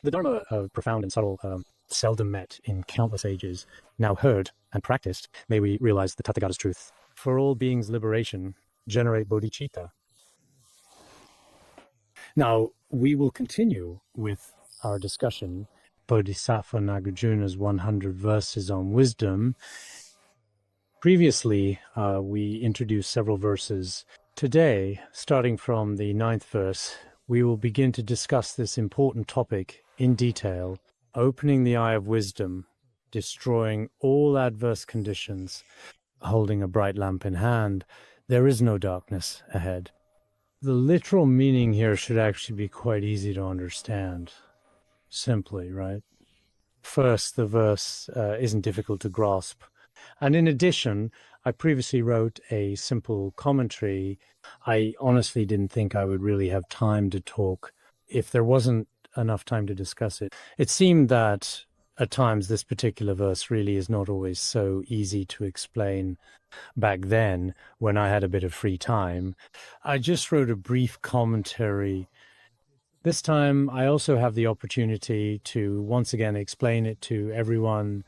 The Dharma, profound and subtle, seldom met in countless ages, now heard and practiced, may we realize the Tathagata's truth. For all beings' liberation, generate bodhicitta. Now, we will continue with our discussion, Bodhisattva Nagarjuna's 100 verses on wisdom. Previously, we introduced several verses. Today, starting from the 9th verse, we will begin to discuss this important topic in detail, opening the eye of wisdom, destroying all adverse conditions, holding a bright lamp in hand. There is no darkness ahead. The literal meaning here should actually be quite easy to understand. Simply, right? First, the verse isn't difficult to grasp. And in addition, I previously wrote a simple commentary. I honestly didn't think I would really have time to talk if there wasn't enough time to discuss it. It seemed that at times this particular verse really is not always so easy to explain. Back then, when I had a bit of free time, I just wrote a brief commentary. This time, I also have the opportunity to once again explain it to everyone.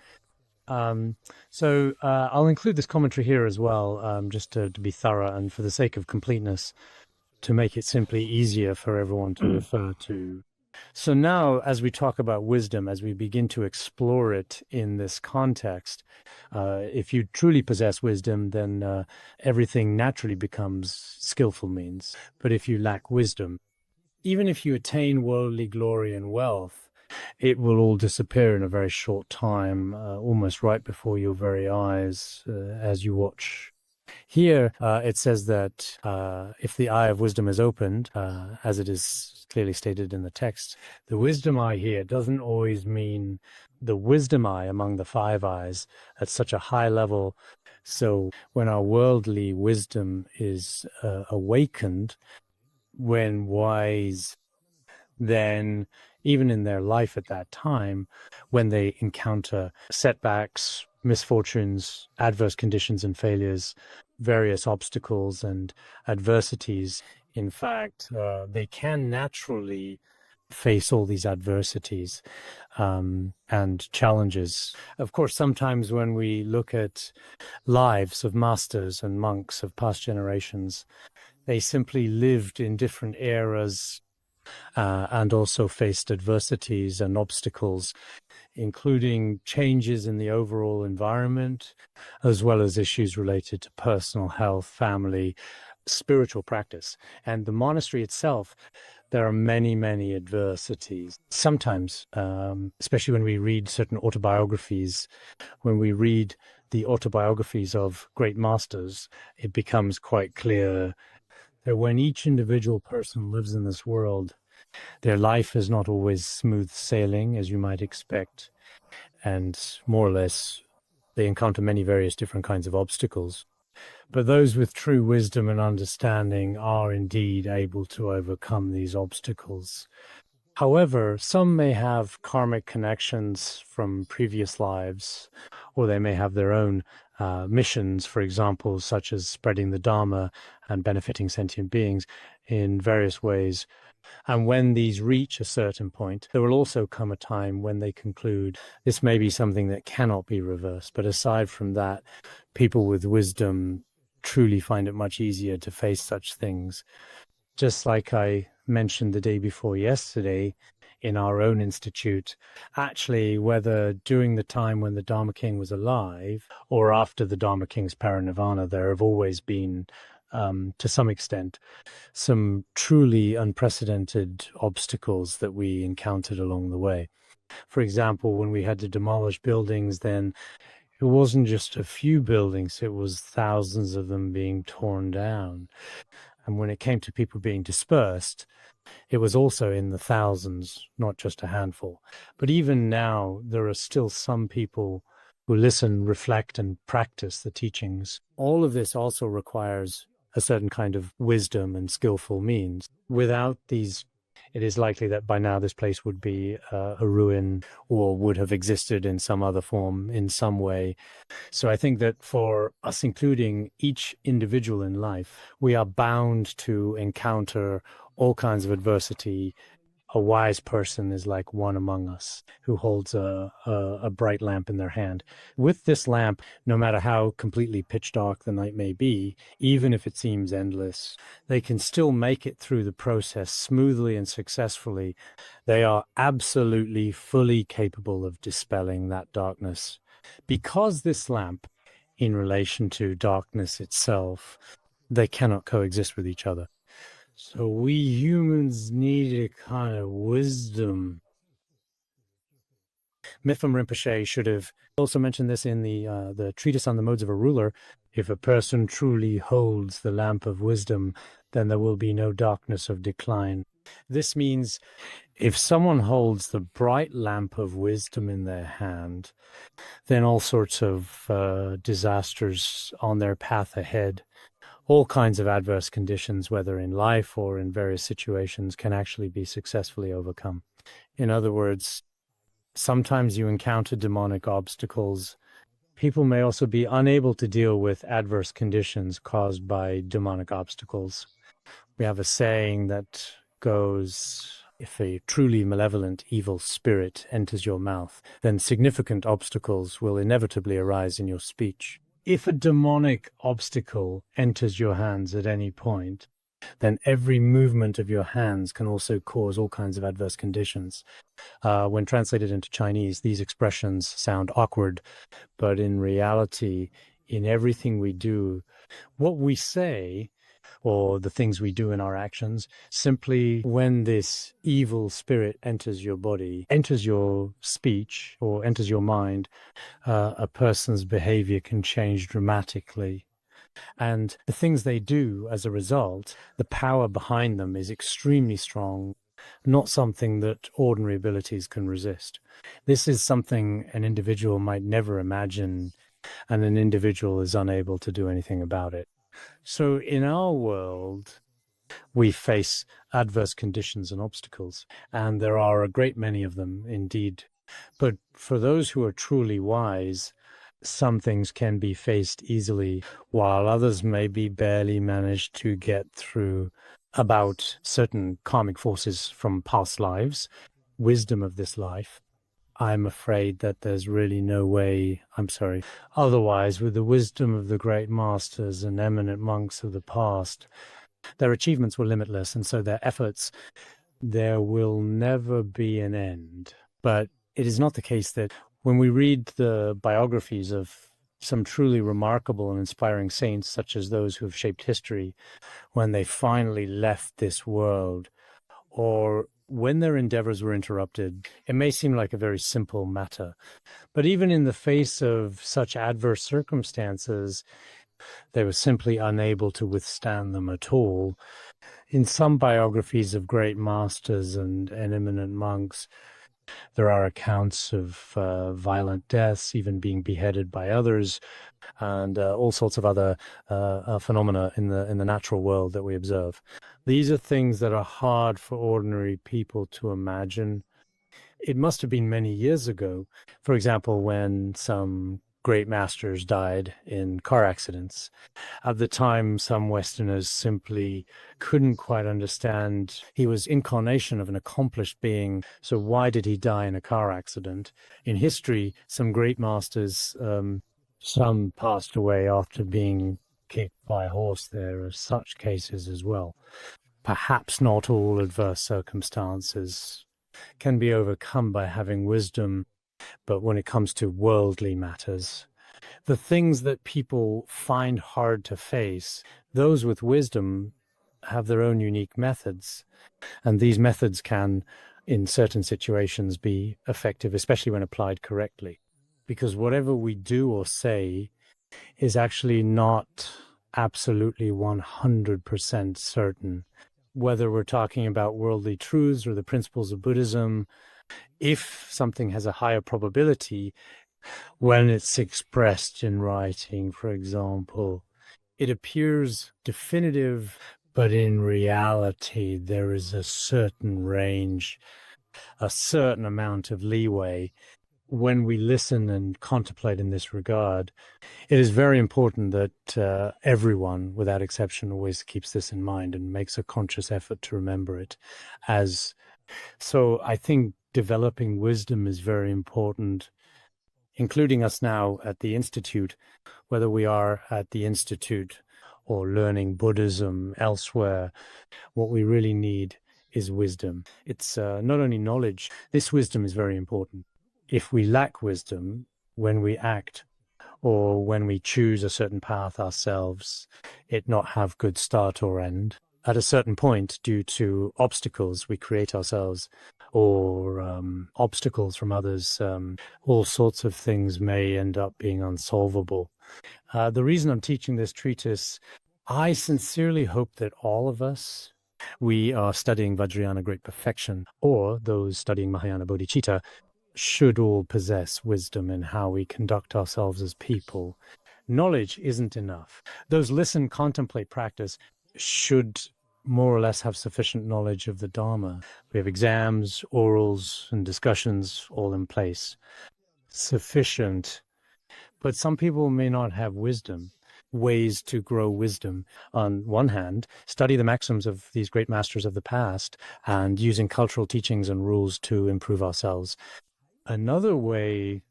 So I'll include this commentary here as well, just to be thorough and for the sake of completeness, to make it simply easier for everyone to refer to. So now, as we talk about wisdom, as we begin to explore it in this context, if you truly possess wisdom, then everything naturally becomes skillful means. But if you lack wisdom, even if you attain worldly glory and wealth, it will all disappear in a very short time, almost right before your very eyes as you watch. Here, it says that if the eye of wisdom is opened, as it is clearly stated in the text, the wisdom eye here doesn't always mean the wisdom eye among the five eyes at such a high level. So when our worldly wisdom is awakened, when wise, then even in their life at that time, when they encounter setbacks, misfortunes, adverse conditions and failures, various obstacles and adversities, in fact, they can naturally face all these adversities and challenges. Of course, sometimes when we look at lives of masters and monks of past generations, they simply lived in different eras and also faced adversities and obstacles, including changes in the overall environment, as well as issues related to personal health, family, spiritual practice. And the monastery itself, there are many, many adversities. Sometimes, especially when we read certain autobiographies, when we read the autobiographies of great masters, it becomes quite clear that when each individual person lives in this world, their life is not always smooth sailing, as you might expect, and more or less they encounter many various different kinds of obstacles. But those with true wisdom and understanding are indeed able to overcome these obstacles. However, some may have karmic connections from previous lives, or they may have their own missions, for example, such as spreading the Dharma and benefiting sentient beings in various ways. And when these reach a certain point, there will also come a time when they conclude this may be something that cannot be reversed. But aside from that, people with wisdom truly find it much easier to face such things. Just like I mentioned the day before yesterday in our own institute, actually, whether during the time when the Dharma King was alive or after the Dharma King's parinirvana, there have always been, to some extent, some truly unprecedented obstacles that we encountered along the way. For example, when we had to demolish buildings, then it wasn't just a few buildings, it was thousands of them being torn down. And when it came to people being dispersed, it was also in the thousands, not just a handful. But even now, there are still some people who listen, reflect, and practice the teachings. All of this also requires a certain kind of wisdom and skillful means. Without these, it is likely that by now this place would be a ruin or would have existed in some other form in some way. So I think that for us, including each individual in life, we are bound to encounter all kinds of adversity A wise person is like one among us who holds a bright lamp in their hand. With this lamp, no matter how completely pitch dark the night may be, even if it seems endless, they can still make it through the process smoothly and successfully. They are absolutely fully capable of dispelling that darkness. Because this lamp, in relation to darkness itself, they cannot coexist with each other. So we humans need a kind of wisdom. Mipham Rinpoche should have also mentioned this in the treatise on the modes of a ruler. If a person truly holds the lamp of wisdom, then there will be no darkness of decline. This means if someone holds the bright lamp of wisdom in their hand, then all sorts of disasters on their path ahead, all kinds of adverse conditions, whether in life or in various situations, can actually be successfully overcome. In other words, sometimes you encounter demonic obstacles. People may also be unable to deal with adverse conditions caused by demonic obstacles. We have a saying that goes, if a truly malevolent evil spirit enters your mouth, then significant obstacles will inevitably arise in your speech. If a demonic obstacle enters your hands at any point, then every movement of your hands can also cause all kinds of adverse conditions. When translated into Chinese, these expressions sound awkward, but in reality, in everything we do, what we say, or the things we do in our actions, simply when this evil spirit enters your body, enters your speech, or enters your mind, a person's behavior can change dramatically. And the things they do as a result, the power behind them is extremely strong, not something that ordinary abilities can resist. This is something an individual might never imagine, and an individual is unable to do anything about it. So in our world, we face adverse conditions and obstacles, and there are a great many of them indeed. But for those who are truly wise, some things can be faced easily, while others may be barely managed to get through. About certain karmic forces from past lives, wisdom of this life, I'm afraid that there's really no way, otherwise, with the wisdom of the great masters and eminent monks of the past, their achievements were limitless, and so their efforts, there will never be an end. But it is not the case that when we read the biographies of some truly remarkable and inspiring saints, such as those who have shaped history, when they finally left this world, or when their endeavors were interrupted, it may seem like a very simple matter. But even in the face of such adverse circumstances, they were simply unable to withstand them at all. In some biographies of great masters and eminent monks, there are accounts of violent deaths, even being beheaded by others, and all sorts of other phenomena in the natural world that we observe. These are things that are hard for ordinary people to imagine. It must have been many years ago, for example, when some great masters died in car accidents. At the time, some Westerners simply couldn't quite understand. He was incarnation of an accomplished being, so why did he die in a car accident? In history, some great masters, some passed away after being kicked by a horse. There are such cases as well. Perhaps not all adverse circumstances can be overcome by having wisdom, but when it comes to worldly matters, the things that people find hard to face, those with wisdom have their own unique methods. And these methods can, in certain situations, be effective, especially when applied correctly. Because whatever we do or say is actually not absolutely 100% certain. Whether we're talking about worldly truths or the principles of Buddhism, if something has a higher probability, when it's expressed in writing, for example, it appears definitive, but in reality, there is a certain range, a certain amount of leeway. When we listen and contemplate in this regard, it is very important that everyone, without exception, always keeps this in mind and makes a conscious effort to remember it as So I think developing wisdom is very important, including us now at the Institute, whether we are at the Institute or learning Buddhism elsewhere. What we really need is wisdom. It's not only knowledge, this wisdom is very important. If we lack wisdom when we act or when we choose a certain path ourselves, it not have good start or end. At a certain point, due to obstacles we create ourselves or obstacles from others, all sorts of things may end up being unsolvable. The reason I'm teaching this treatise, I sincerely hope that all of us, we are studying Vajrayana Great Perfection, or those studying Mahayana Bodhicitta, should all possess wisdom in how we conduct ourselves as people. Knowledge isn't enough. Those listen, contemplate, practice should more or less have sufficient knowledge of the Dharma. We have exams, orals, and discussions all in place. Sufficient. But some people may not have wisdom, ways to grow wisdom. On one hand, study the maxims of these great masters of the past and using cultural teachings and rules to improve ourselves. Another way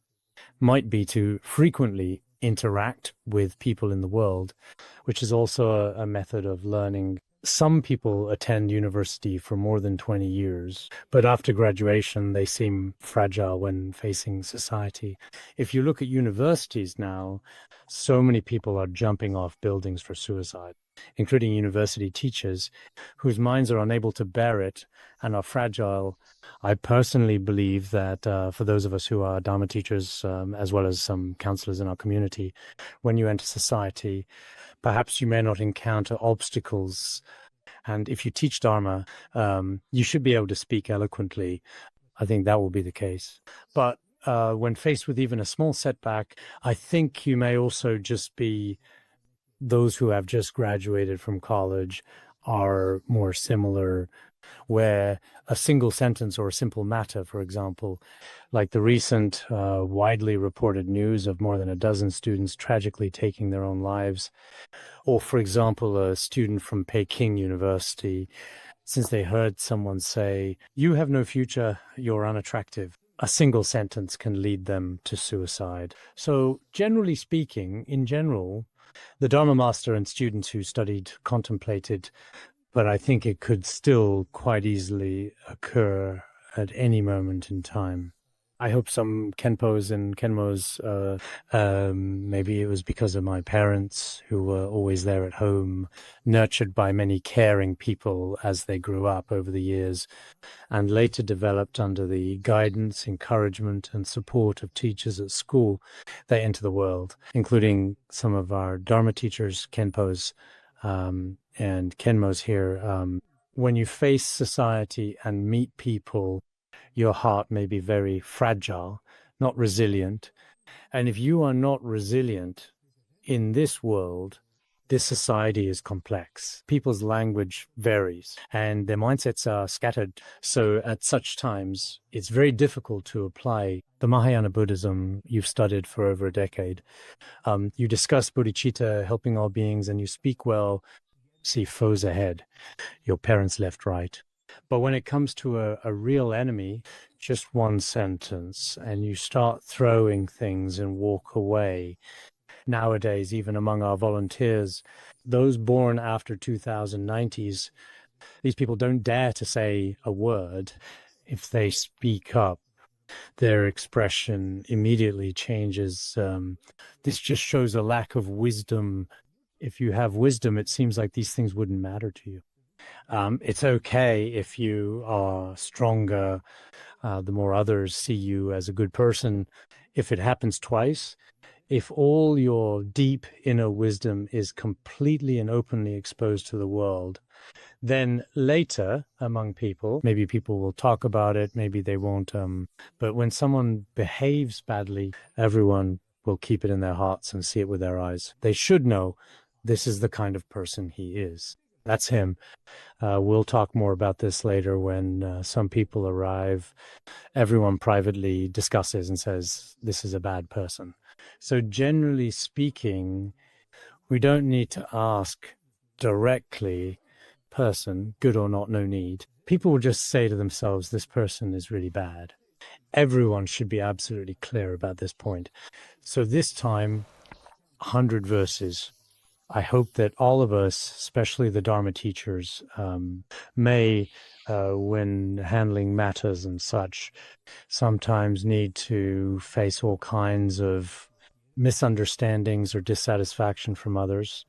might be to frequently interact with people in the world, which is also a method of learning. Some people attend university for more than 20 years, but after graduation, they seem fragile when facing society. If you look at universities now, so many people are jumping off buildings for suicide, including university teachers whose minds are unable to bear it and are fragile. I personally believe that for those of us who are Dharma teachers, as well as some counselors in our community, when you enter society, perhaps you may not encounter obstacles. And if you teach Dharma, you should be able to speak eloquently. I think that will be the case. But when faced with even a small setback, I think you may also just be those who have just graduated from college are more similar, where a single sentence or a simple matter, for example, like the recent widely reported news of more than a dozen students tragically taking their own lives, or, for example, a student from Peking University, since they heard someone say, "You have no future, you're unattractive," a single sentence can lead them to suicide. So, generally speaking, in general, the Dharma master and students who studied contemplated, but I think it could still quite easily occur at any moment in time. I hope some Khenpos and Khenmos, maybe it was because of my parents who were always there at home, nurtured by many caring people as they grew up over the years, and later developed under the guidance, encouragement, and support of teachers at school. They enter the world, including some of our Dharma teachers, Khenpos, and Khenmos here. When you face society and meet people, your heart may be very fragile, not resilient. And if you are not resilient in this world, this society is complex. People's language varies and their mindsets are scattered. So at such times, it's very difficult to apply the Mahayana Buddhism you've studied for over a decade. You discuss bodhicitta, helping all beings, and you speak well, see foes ahead, your parents left, right. But when it comes to a real enemy, just one sentence, and you start throwing things and walk away. Nowadays, even among our volunteers, those born after 2090s, these people don't dare to say a word. If they speak up, their expression immediately changes. This just shows a lack of wisdom. If you have wisdom, it seems like these things wouldn't matter to you. It's okay if you are stronger, the more others see you as a good person. If it happens twice, if all your deep inner wisdom is completely and openly exposed to the world, then later among people, maybe people will talk about it, maybe they won't. But when someone behaves badly, everyone will keep it in their hearts and see it with their eyes. They should know this is the kind of person he is. That's him. We'll talk more about this later when some people arrive. Everyone privately discusses and says, this is a bad person. So generally speaking, we don't need to ask directly, person, good or not, no need. people will just say to themselves, this person is really bad. Everyone should be absolutely clear about this point. So this time, 100 verses. I hope that all of us, especially the Dharma teachers, may, when handling matters and such, sometimes need to face all kinds of misunderstandings or dissatisfaction from others,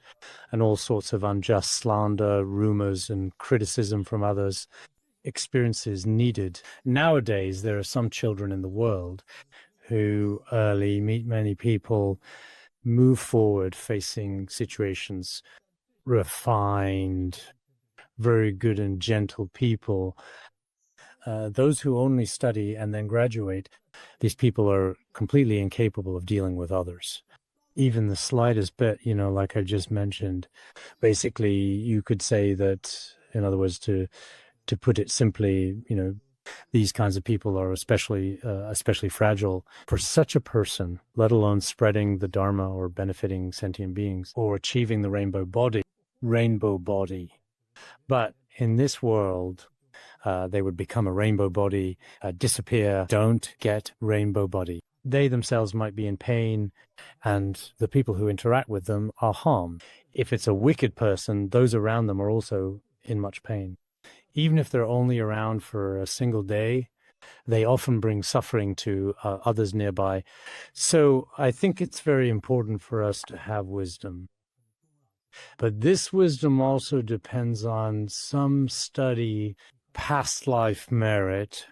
and all sorts of unjust slander, rumors, and criticism from others. Experiences needed. Nowadays, there are some children in the world who early meet many people, move forward facing situations, refined, very good and gentle people. Those who only study and then graduate, these people are completely incapable of dealing with others. Even the slightest bit, like I just mentioned, basically you could say that, in other words, to put it simply, these kinds of people are especially fragile. For such a person, let alone spreading the Dharma or benefiting sentient beings or achieving the rainbow body. But in this world, they would become a rainbow body, disappear, don't get rainbow body. They themselves might be in pain, and the people who interact with them are harmed. If it's a wicked person, those around them are also in much pain. Even if they're only around for a single day, they often bring suffering to others nearby. So I think it's very important for us to have wisdom. But this wisdom also depends on some study, past life merit.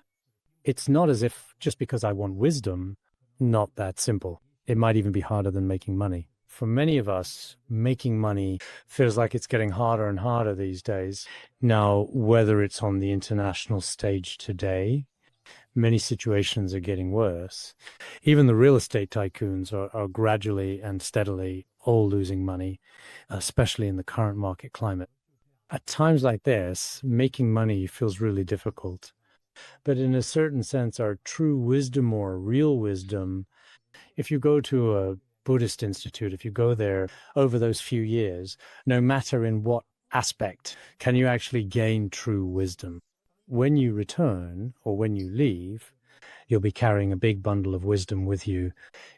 It's not as if just because I want wisdom, not that simple. It might even be harder than making money. For many of us, making money feels like it's getting harder and harder these days. Now, whether it's on the international stage today, many situations are getting worse. Even the real estate tycoons are gradually and steadily all losing money, especially in the current market climate. At times like this, making money feels really difficult. But in a certain sense, our true wisdom or real wisdom, if you go to a Buddhist institute, if you go there over those few years, no matter in what aspect, can you actually gain true wisdom. When you return or when you leave, you'll be carrying a big bundle of wisdom with you.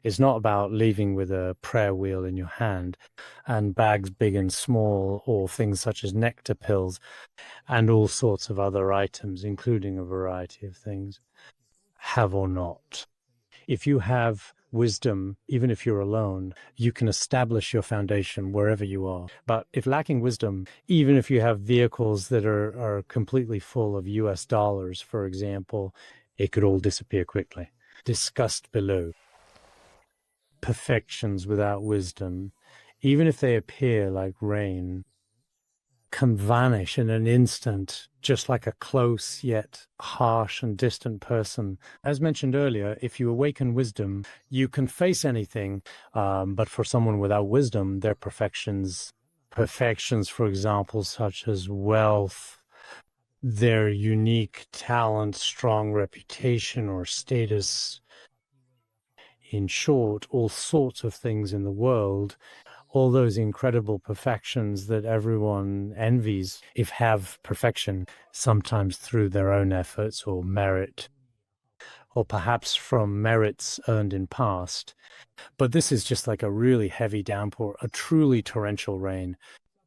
It's not about leaving with a prayer wheel in your hand and bags big and small, or things such as nectar pills and all sorts of other items, including a variety of things. Have or not. If you have wisdom, even if you're alone, you can establish your foundation wherever you are. But if lacking wisdom, even if you have vehicles that are completely full of US dollars, for example, it could all disappear quickly. Discussed below. Perfections without wisdom, even if they appear like rain, can vanish in an instant, just like a close yet harsh and distant person. As mentioned earlier, if you awaken wisdom, you can face anything, but for someone without wisdom, their perfections, for example, such as wealth, their unique talent, strong reputation or status, in short, all sorts of things in the world, all those incredible perfections that everyone envies, if have perfection, sometimes through their own efforts or merit, or perhaps from merits earned in past. But this is just like a really heavy downpour, a truly torrential rain.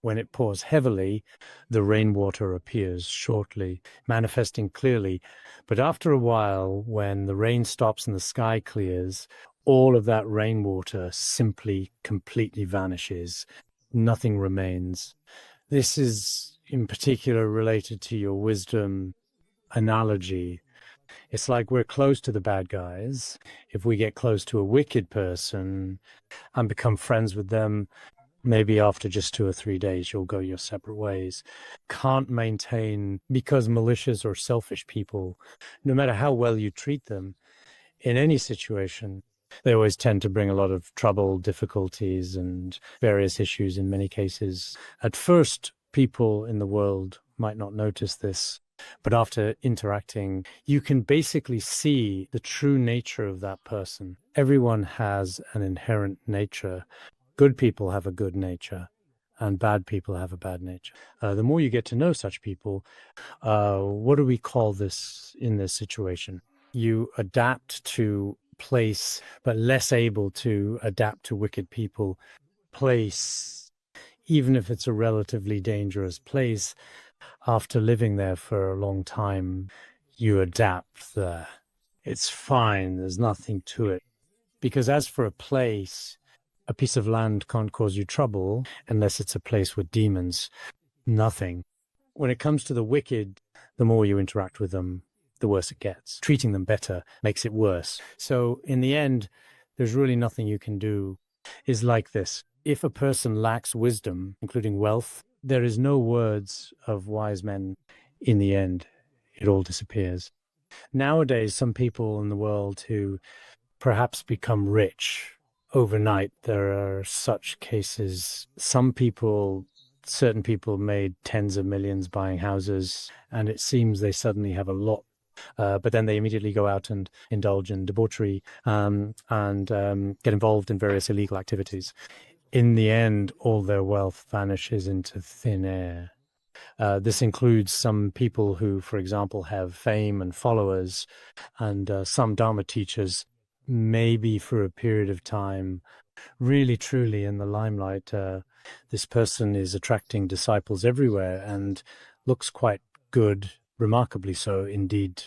When it pours heavily, the rainwater appears shortly, manifesting clearly. But after a while, when the rain stops and the sky clears, all of that rainwater simply completely vanishes. Nothing remains. This is in particular related to your wisdom analogy. It's like we're close to the bad guys. If we get close to a wicked person and become friends with them, maybe after just 2 or 3 days, you'll go your separate ways. Can't maintain, because malicious or selfish people, no matter how well you treat them, in any situation, they always tend to bring a lot of trouble, difficulties, and various issues in many cases. At first, people in the world might not notice this, but after interacting, you can basically see the true nature of that person. Everyone has an inherent nature. Good people have a good nature. and bad people have a bad nature. The more you get to know such people, what do we call this in this situation? You adapt to place, but less able to adapt to wicked people. Place, even if it's a relatively dangerous place, after living there for a long time, you adapt there. It's fine. There's nothing to it. Because as for a place, a piece of land can't cause you trouble unless it's a place with demons. Nothing. When it comes to the wicked, the more you interact with them, the worse it gets. Treating them better makes it worse. So in the end, there's really nothing you can do. Is like this. If a person lacks wisdom, including wealth, there is no words of wise men. In the end, it all disappears. Nowadays, some people in the world who perhaps become rich overnight, there are such cases. Certain people made tens of millions buying houses, and it seems they suddenly have a lot. But then they immediately go out and indulge in debauchery and get involved in various illegal activities. In the end, all their wealth vanishes into thin air. This includes some people who, for example, have fame and followers, and some Dharma teachers, maybe for a period of time, really truly in the limelight. This person is attracting disciples everywhere and looks quite good, remarkably so indeed.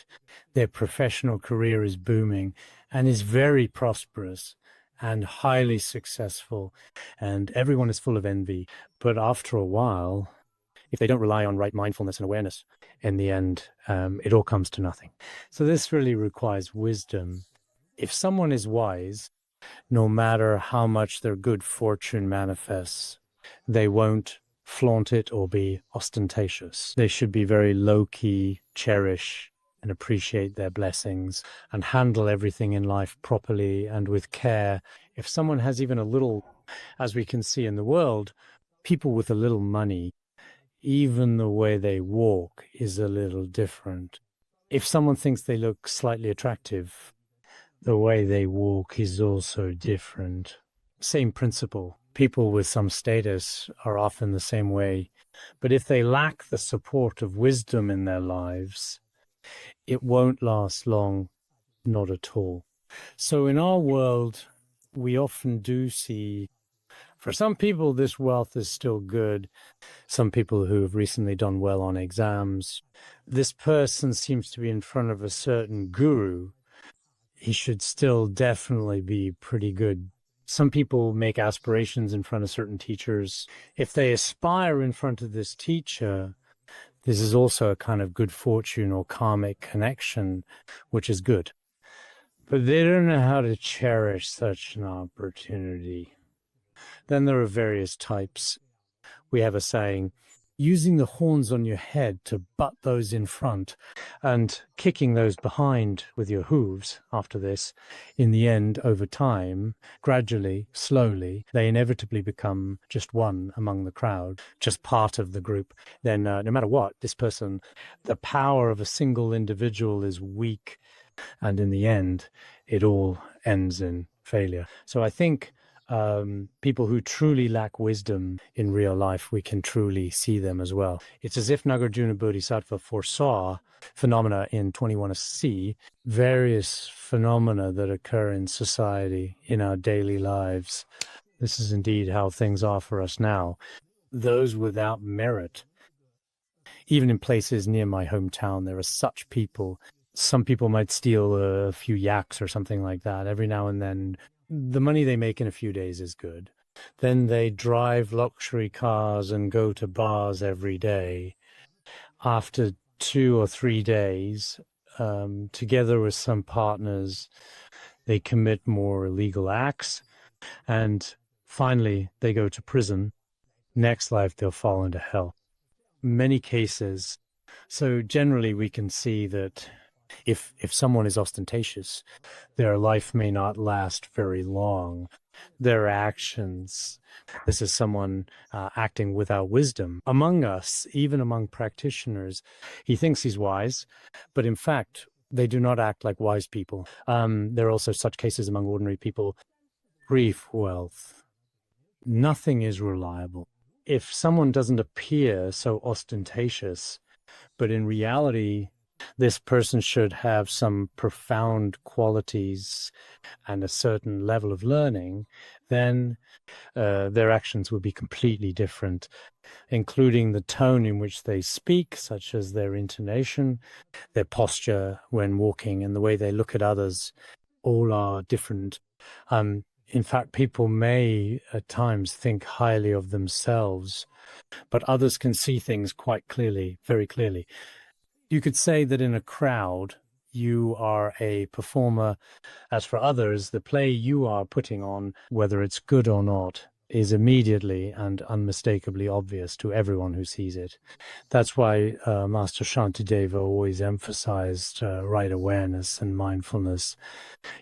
Their professional career is booming and is very prosperous and highly successful, and everyone is full of envy. But after a while, if they don't rely on right mindfulness and awareness, in the end, it all comes to nothing. So this really requires wisdom. If someone is wise, no matter how much their good fortune manifests, they won't flaunt it or be ostentatious. They should be very low-key, cherish and appreciate their blessings and handle everything in life properly and with care. If someone has even a little, as we can see in the world, people with a little money, even the way they walk is a little different. If someone thinks they look slightly attractive, the way they walk is also different. Same principle. People with some status are often the same way. But if they lack the support of wisdom in their lives, it won't last long, not at all. So in our world, we often do see, for some people, this wealth is still good. Some people who have recently done well on exams, this person seems to be in front of a certain guru. He should still definitely be pretty good. Some people make aspirations in front of certain teachers. If they aspire in front of this teacher, this is also a kind of good fortune or karmic connection, which is good. But they don't know how to cherish such an opportunity. Then there are various types. We have a saying, using the horns on your head to butt those in front and kicking those behind with your hooves after this, in the end, over time, gradually, slowly, they inevitably become just one among the crowd, just part of the group. Then no matter what, this person, the power of a single individual is weak, and in the end, it all ends in failure. So I think people who truly lack wisdom in real life, we can truly see them as well. It's as if Nagarjuna Bodhisattva foresaw phenomena in 21C, various phenomena that occur in society, in our daily lives. This is indeed how things are for us now. Those without merit. Even in places near my hometown, there are such people. Some people might steal a few yaks or something like that every now and then. The money they make in a few days is good. Then they drive luxury cars and go to bars every day. After 2 or 3 days, together with some partners, they commit more illegal acts. And finally, they go to prison. Next life, they'll fall into hell. Many cases. So generally, we can see that if someone is ostentatious, their life may not last very long. Their actions, this is someone acting without wisdom. Among us, even among practitioners, he thinks he's wise, but in fact, they do not act like wise people. There are also such cases among ordinary people. Brief wealth. Nothing is reliable. if someone doesn't appear so ostentatious, but in reality, this person should have some profound qualities and a certain level of learning, then their actions would be completely different, including the tone in which they speak, such as their intonation, their posture when walking, and the way they look at others. All are different. In fact, people may at times think highly of themselves, but others can see things quite clearly, very clearly. You could say that in a crowd, you are a performer. As for others, the play you are putting on, whether it's good or not, is immediately and unmistakably obvious to everyone who sees it. That's why Master Shantideva always emphasized right awareness and mindfulness.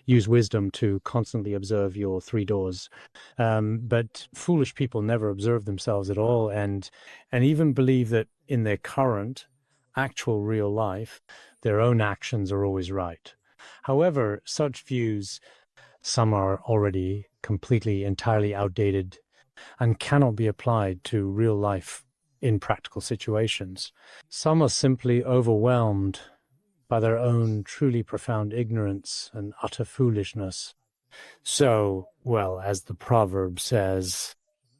Use wisdom to constantly observe your three doors. But foolish people never observe themselves at all, and even believe that in their current, actual real life, their own actions are always right. However, such views, some are already completely, entirely outdated and cannot be applied to real life in practical situations. Some are simply overwhelmed by their own truly profound ignorance and utter foolishness. So, well, as the proverb says,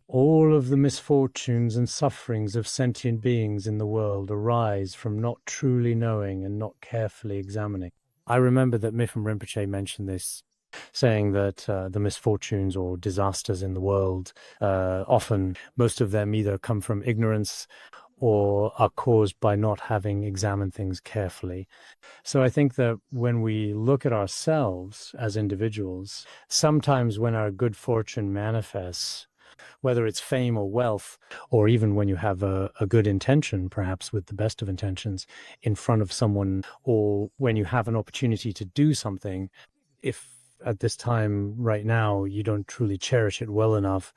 all of the misfortunes and sufferings of sentient beings in the world arise from not truly knowing and not carefully examining. I remember that Mipham Rinpoche mentioned this, saying that the misfortunes or disasters in the world, often most of them either come from ignorance or are caused by not having examined things carefully. So I think that when we look at ourselves as individuals, sometimes when our good fortune manifests, whether it's fame or wealth, or even when you have a good intention, perhaps with the best of intentions, in front of someone, or when you have an opportunity to do something, if at this time right now you don't truly cherish it well enough,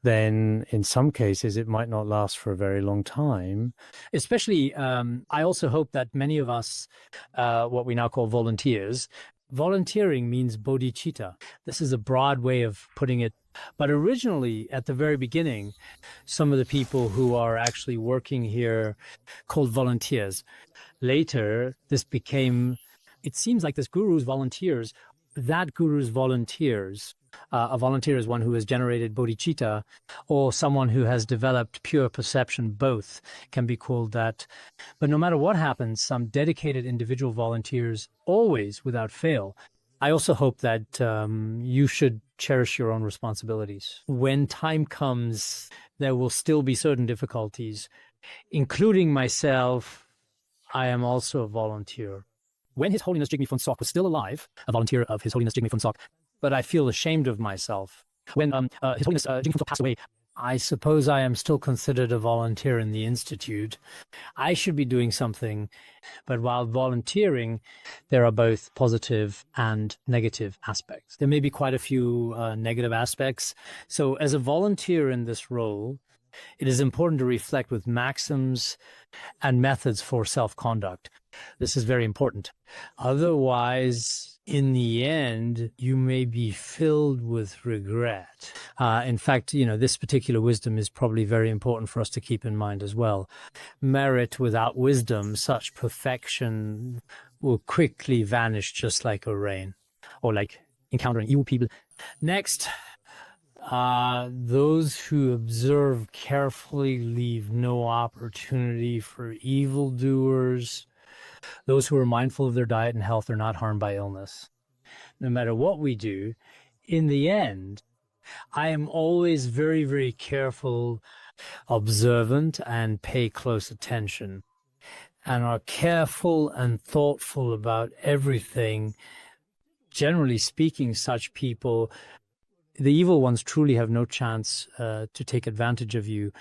then in some cases it might not last for a very long time. Especially, I also hope that many of us, what we now call volunteers, volunteering means bodhicitta. This is a broad way of putting it. But originally, at the very beginning, some of the people who are actually working here called volunteers. Later, this became, it seems like this guru's volunteers, that guru's volunteers. A volunteer is one who has generated bodhicitta, or someone who has developed pure perception. Both can be called that. But no matter what happens, some dedicated individual volunteers, always without fail. I also hope that you should cherish your own responsibilities. When time comes, there will still be certain difficulties, including myself. I am also a volunteer. When His Holiness Jigme Phuntsok was still alive, a volunteer of His Holiness Jigme Phuntsok, but I feel ashamed of myself. When His Holiness Jigme Phuntsok passed away, I suppose I am still considered a volunteer in the Institute. I should be doing something, but while volunteering, there are both positive and negative aspects. There may be quite a few negative aspects. So as a volunteer in this role, it is important to reflect with maxims and methods for self-conduct. This is very important. Otherwise, in the end, you may be filled with regret. In fact, this particular wisdom is probably very important for us to keep in mind as well. Merit without wisdom, such perfection will quickly vanish just like a rain, or like encountering evil people. Next, those who observe carefully leave no opportunity for evildoers. Those who are mindful of their diet and health are not harmed by illness. No matter what we do, in the end, I am always very, very careful, observant, and pay close attention, and are careful and thoughtful about everything. Generally speaking, such people, the evil ones, truly have no chance to take advantage of you,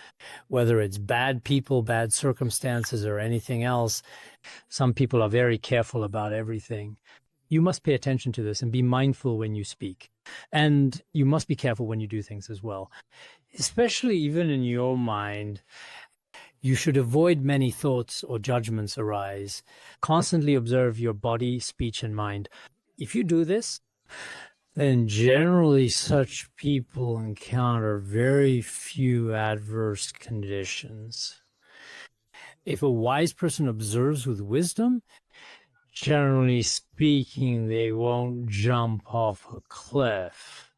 whether it's bad people, bad circumstances, or anything else. Some people are very careful about everything. You must pay attention to this and be mindful when you speak. And you must be careful when you do things as well. Especially even in your mind, you should avoid many thoughts or judgments arise. Constantly observe your body, speech, and mind. If you do this, then generally such people encounter very few adverse conditions. If a wise person observes with wisdom, generally speaking, they won't jump off a cliff.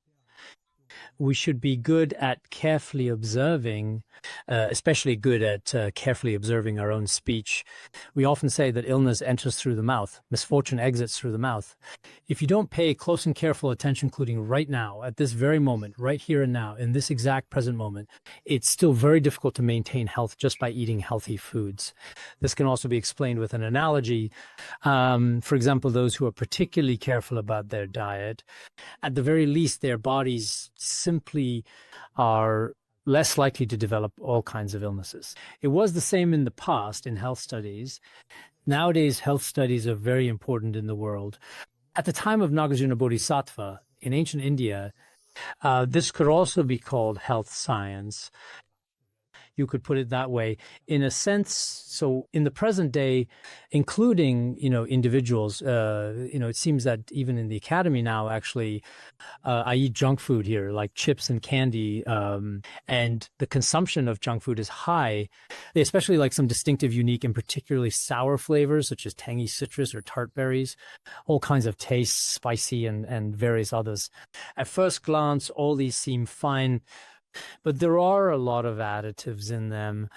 We should be good at carefully observing, especially good at carefully observing our own speech. We often say that illness enters through the mouth, misfortune exits through the mouth. If you don't pay close and careful attention, including right now, at this very moment, right here and now, in this exact present moment, it's still very difficult to maintain health just by eating healthy foods. This can also be explained with an analogy. For example, those who are particularly careful about their diet, at the very least, their bodies simply are less likely to develop all kinds of illnesses. It was the same in the past in health studies. Nowadays, health studies are very important in the world. At the time of Nagarjuna Bodhisattva in ancient India, this could also be called health science. You could put it that way in a sense. So in the present day, including, individuals, it seems that even in the academy now, actually, I eat junk food here, like chips and candy, and the consumption of junk food is high. They especially like some distinctive, unique, and particularly sour flavors, such as tangy citrus or tart berries, all kinds of tastes, spicy and various others. At first glance, all these seem fine, but there are a lot of additives in them,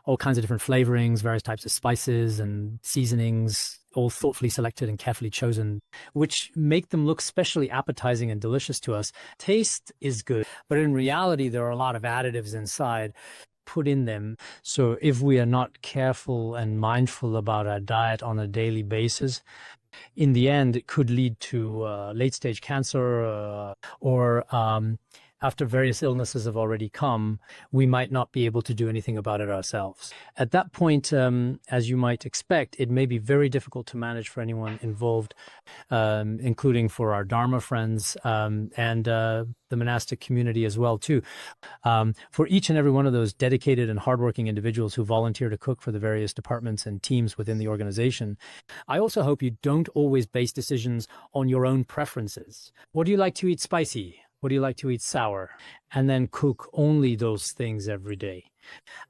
all kinds of different flavorings, various types of spices and seasonings, all thoughtfully selected and carefully chosen, which make them look especially appetizing and delicious to us. Taste is good, but in reality, there are a lot of additives inside put in them. So if we are not careful and mindful about our diet on a daily basis, in the end, it could lead to late-stage cancer or after various illnesses have already come, we might not be able to do anything about it ourselves. At that point, as you might expect, it may be very difficult to manage for anyone involved, including for our Dharma friends and the monastic community as well, too. For each and every one of those dedicated and hardworking individuals who volunteer to cook for the various departments and teams within the organization, I also hope you don't always base decisions on your own preferences. What do you like to eat spicy? What do you like to eat sour? And then cook only those things every day.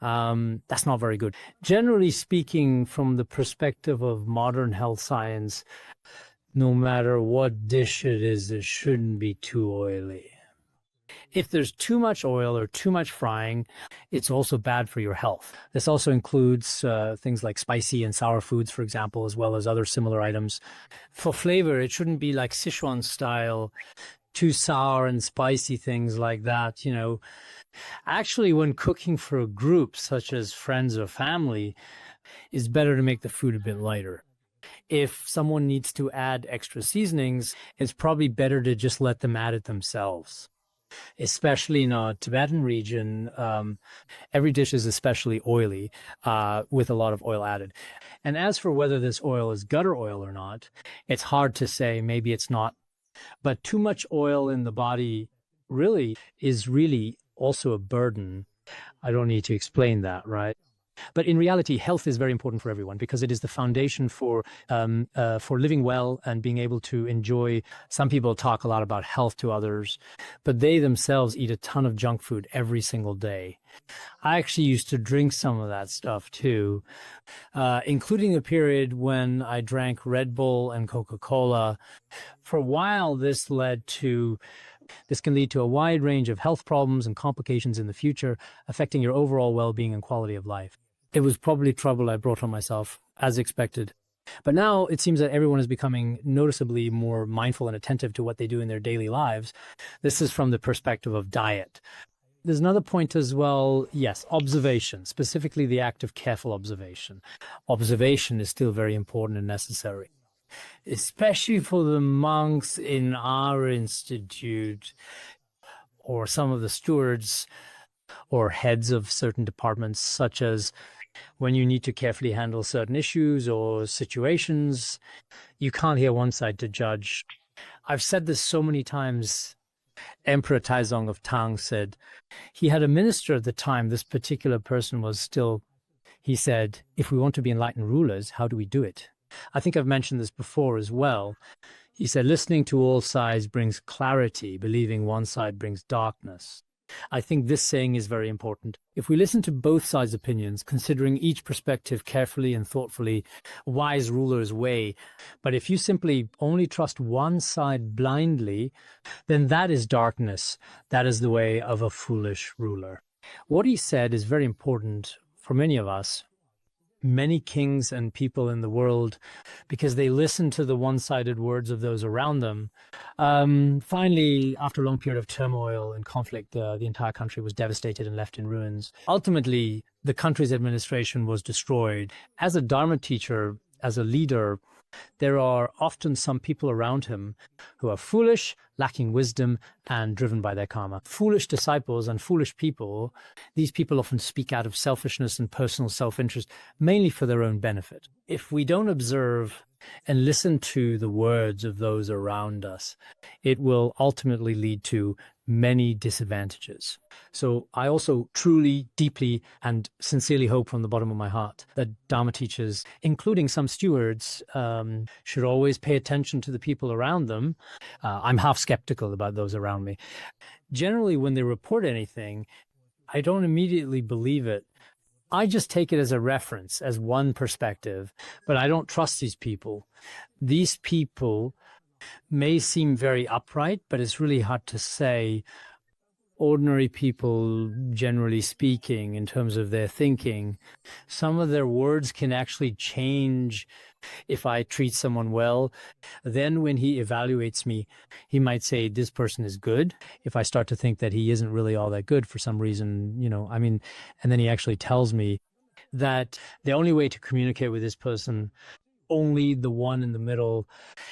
That's not very good. Generally speaking, from the perspective of modern health science, no matter what dish it is, it shouldn't be too oily. If there's too much oil or too much frying, it's also bad for your health. This also includes things like spicy and sour foods, for example, as well as other similar items. For flavor, it shouldn't be like Sichuan style, too sour and spicy things like that, Actually, when cooking for a group, such as friends or family, it's better to make the food a bit lighter. If someone needs to add extra seasonings, it's probably better to just let them add it themselves. Especially in a Tibetan region, every dish is especially oily, with a lot of oil added. And as for whether this oil is gutter oil or not, it's hard to say. Maybe it's not. But too much oil in the body is really also a burden. I don't need to explain that, right? But in reality, health is very important for everyone because it is the foundation for living well and being able to enjoy. Some people talk a lot about health to others, but they themselves eat a ton of junk food every single day. I actually used to drink some of that stuff too, including a period when I drank Red Bull and Coca-Cola. For a while, this can lead to a wide range of health problems and complications in the future, affecting your overall well-being and quality of life. It was probably trouble I brought on myself, as expected. But now it seems that everyone is becoming noticeably more mindful and attentive to what they do in their daily lives. This is from the perspective of diet. There's another point as well. Yes, observation, specifically the act of careful observation. Observation is still very important and necessary, especially for the monks in our institute or some of the stewards or heads of certain departments, such as when you need to carefully handle certain issues or situations, you can't hear one side to judge. I've said this so many times. Emperor Taizong of Tang said he had a minister at the time. This particular person he said, if we want to be enlightened rulers, how do we do it? I think I've mentioned this before as well. He said, listening to all sides brings clarity, believing one side brings darkness. I think this saying is very important. If we listen to both sides' opinions, considering each perspective carefully and thoughtfully, wise rulers weigh. But if you simply only trust one side blindly, then that is darkness. That is the way of a foolish ruler. What he said is very important for many of us. Many kings and people in the world, because they listen to the one-sided words of those around them. Finally, after a long period of turmoil and conflict, the entire country was devastated and left in ruins. Ultimately, the country's administration was destroyed. As a Dharma teacher, as a leader, there are often some people around him who are foolish, lacking wisdom, and driven by their karma. Foolish disciples and foolish people, these people often speak out of selfishness and personal self-interest, mainly for their own benefit. If we don't observe and listen to the words of those around us, it will ultimately lead to many disadvantages. So I also truly, deeply, and sincerely hope from the bottom of my heart that Dharma teachers, including some stewards, should always pay attention to the people around them. I'm half skeptical about those around me. Generally, when they report anything, I don't immediately believe it. I just take it as a reference, as one perspective, but I don't trust these people. These people may seem very upright, but it's really hard to say. Ordinary people, generally speaking, in terms of their thinking, some of their words can actually change if I treat someone well. Then when he evaluates me, he might say, this person is good. If I start to think that he isn't really all that good for some reason, and then he actually tells me that the only way to communicate with this person, only the one in the middle,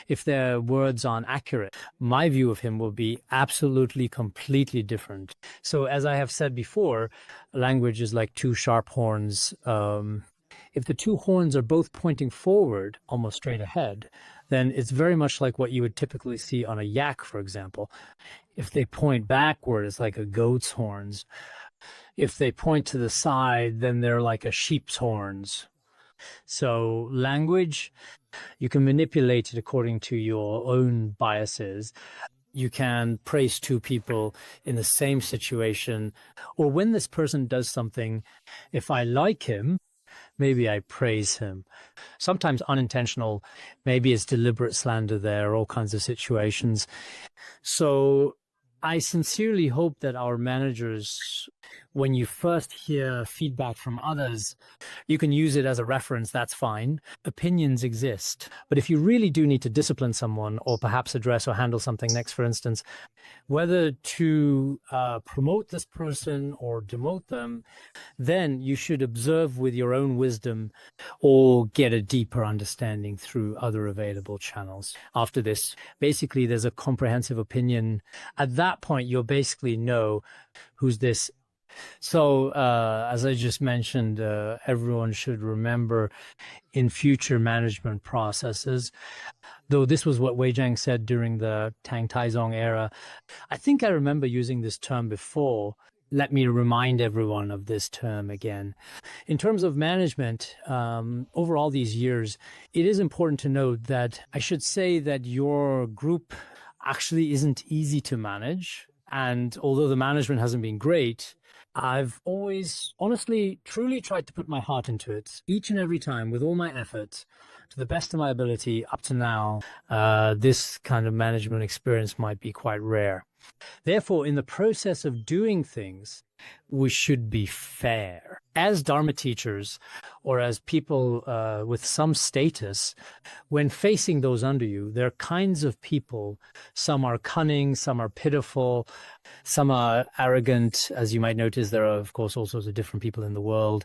if their words aren't accurate, my view of him will be absolutely, completely different. So as I have said before, language is like two sharp horns. If the two horns are both pointing forward, almost straight ahead, then it's very much like what you would typically see on a yak, for example. If they point backward, it's like a goat's horns. If they point to the side, then they're like a sheep's horns. So language, you can manipulate it according to your own biases. You can praise two people in the same situation, or when this person does something, if I like him, maybe I praise him. Sometimes unintentional, maybe it's deliberate slander there, all kinds of situations. So I sincerely hope that our managers, when you first hear feedback from others, you can use it as a reference, that's fine. Opinions exist. But if you really do need to discipline someone or perhaps address or handle something next, for instance, whether to promote this person or demote them, then you should observe with your own wisdom or get a deeper understanding through other available channels. After this, basically, there's a comprehensive opinion. At that point, you'll basically know who's this. So, as I just mentioned, everyone should remember in future management processes, though this was what Wei Jiang said during the Tang Taizong era. I think I remember using this term before. Let me remind everyone of this term again. In terms of management, over all these years, it is important to note that I should say that your group actually isn't easy to manage. And although the management hasn't been great, I've always, honestly, truly tried to put my heart into it each and every time with all my efforts to the best of my ability up to now. This kind of management experience might be quite rare. Therefore, in the process of doing things, we should be fair. As Dharma teachers or as people with some status, when facing those under you, there are kinds of people. Some are cunning, some are pitiful, some are arrogant. As you might notice, there are, of course, all sorts of different people in the world.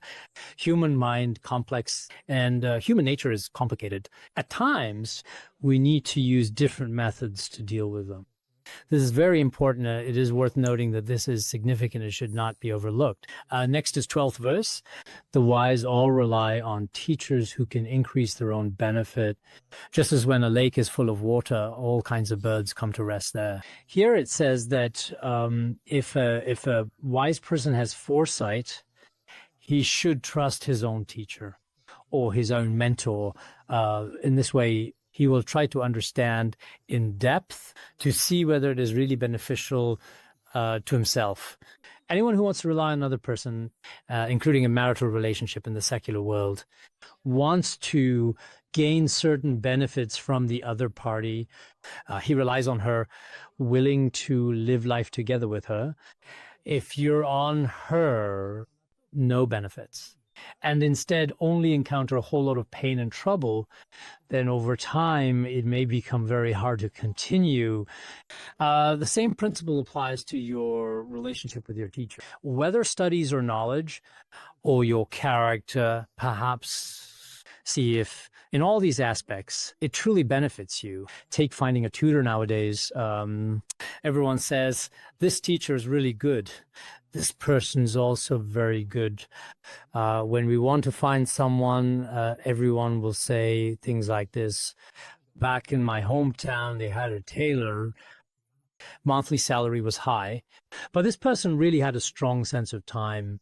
Human mind, complex, and human nature is complicated. At times, we need to use different methods to deal with them. This is very important. It is worth noting that this is significant. It should not be overlooked. Next is 12th verse. The wise all rely on teachers who can increase their own benefit. Just as when a lake is full of water, all kinds of birds come to rest there. Here it says that if a wise person has foresight, he should trust his own teacher or his own mentor. In this way, He will try to understand in depth to see whether it is really beneficial to himself. Anyone who wants to rely on another person, including a marital relationship in the secular world, wants to gain certain benefits from the other party. He relies on her, willing to live life together with her. If you're on her, no benefits, and instead only encounter a whole lot of pain and trouble, then over time it may become very hard to continue. The same principle applies to your relationship with your teacher. Whether studies or knowledge or your character, perhaps see if in all these aspects it truly benefits you. Take finding a tutor nowadays. Everyone says, this teacher is really good. This person is also very good. When we want to find someone, everyone will say things like this. Back in my hometown, they had a tailor. Monthly salary was high, but this person really had a strong sense of time.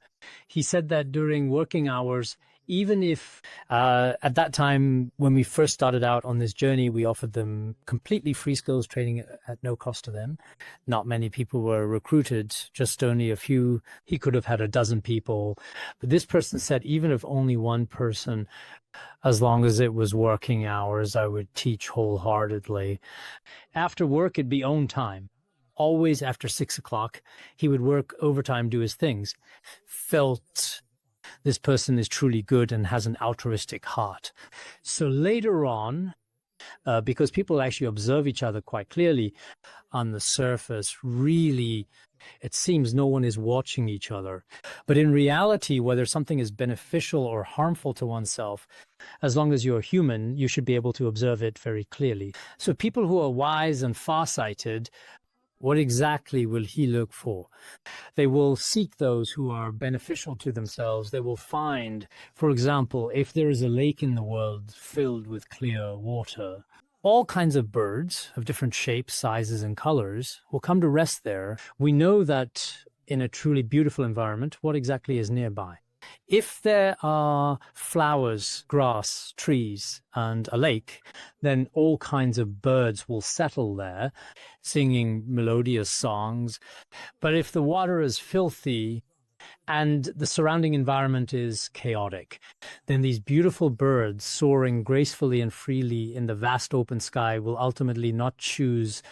He said that during working hours, even if at that time, when we first started out on this journey, we offered them completely free skills training at no cost to them. Not many people were recruited, just only a few. He could have had a dozen people. But this person said, even if only one person, as long as it was working hours, I would teach wholeheartedly. After work, it'd be own time. Always after 6 o'clock, he would work overtime, do his things. Felt this person is truly good and has an altruistic heart. So later on, because people actually observe each other quite clearly on the surface, really, it seems no one is watching each other. But in reality, whether something is beneficial or harmful to oneself, as long as you're human, you should be able to observe it very clearly. So people who are wise and farsighted, what exactly will he look for? They will seek those who are beneficial to themselves. They will find, for example, if there is a lake in the world filled with clear water, all kinds of birds of different shapes, sizes, and colors will come to rest there. We know that in a truly beautiful environment, what exactly is nearby? If there are flowers, grass, trees, and a lake, then all kinds of birds will settle there, singing melodious songs. But if the water is filthy and the surrounding environment is chaotic, then these beautiful birds soaring gracefully and freely in the vast open sky will ultimately not choose.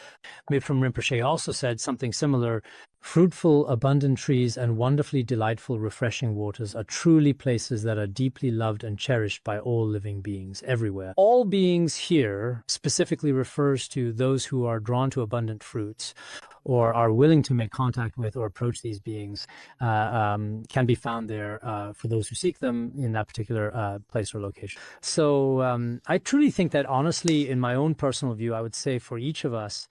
Mipram Rinpoche also said something similar. Fruitful, abundant trees and wonderfully delightful, refreshing waters are truly places that are deeply loved and cherished by all living beings everywhere. All beings here specifically refers to those who are drawn to abundant fruits or are willing to make contact with or approach these beings, can be found there for those who seek them in that particular place or location. So I truly think that, honestly, in my own personal view, I would say for each of us,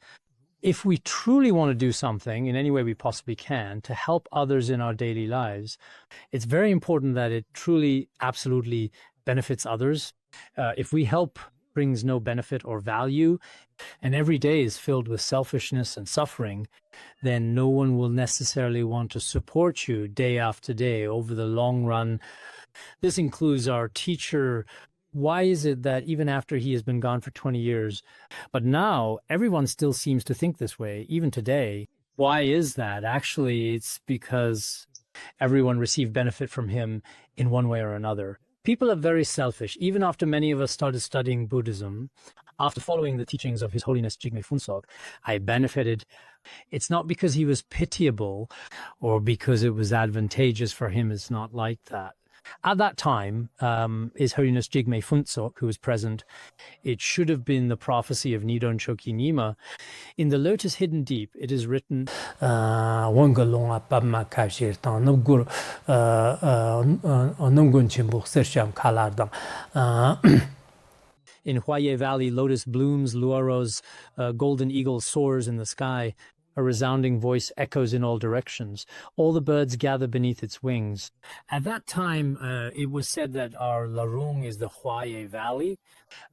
if we truly want to do something in any way we possibly can to help others in our daily lives, it's very important that it truly, absolutely benefits others. If we help brings no benefit or value, and every day is filled with selfishness and suffering, then no one will necessarily want to support you day after day over the long run. This includes our teacher. Why is it that even after he has been gone for 20 years, but now everyone still seems to think this way, even today? Why is that? Actually, it's because everyone received benefit from him in one way or another. People are very selfish. Even after many of us started studying Buddhism, after following the teachings of His Holiness Jigme Phuntsok, I benefited. It's not because he was pitiable or because it was advantageous for him. It's not like that. At that time, His Holiness Jigme Phuntsok, who was present, it should have been the prophecy of Nidon Choki Nyima. In the Lotus Hidden Deep, it is written, in Huaye Valley, lotus blooms, Luaro's golden eagle soars in the sky. A resounding voice echoes in all directions. All the birds gather beneath its wings. At that time, it was said that our Larung is the Huaye Valley.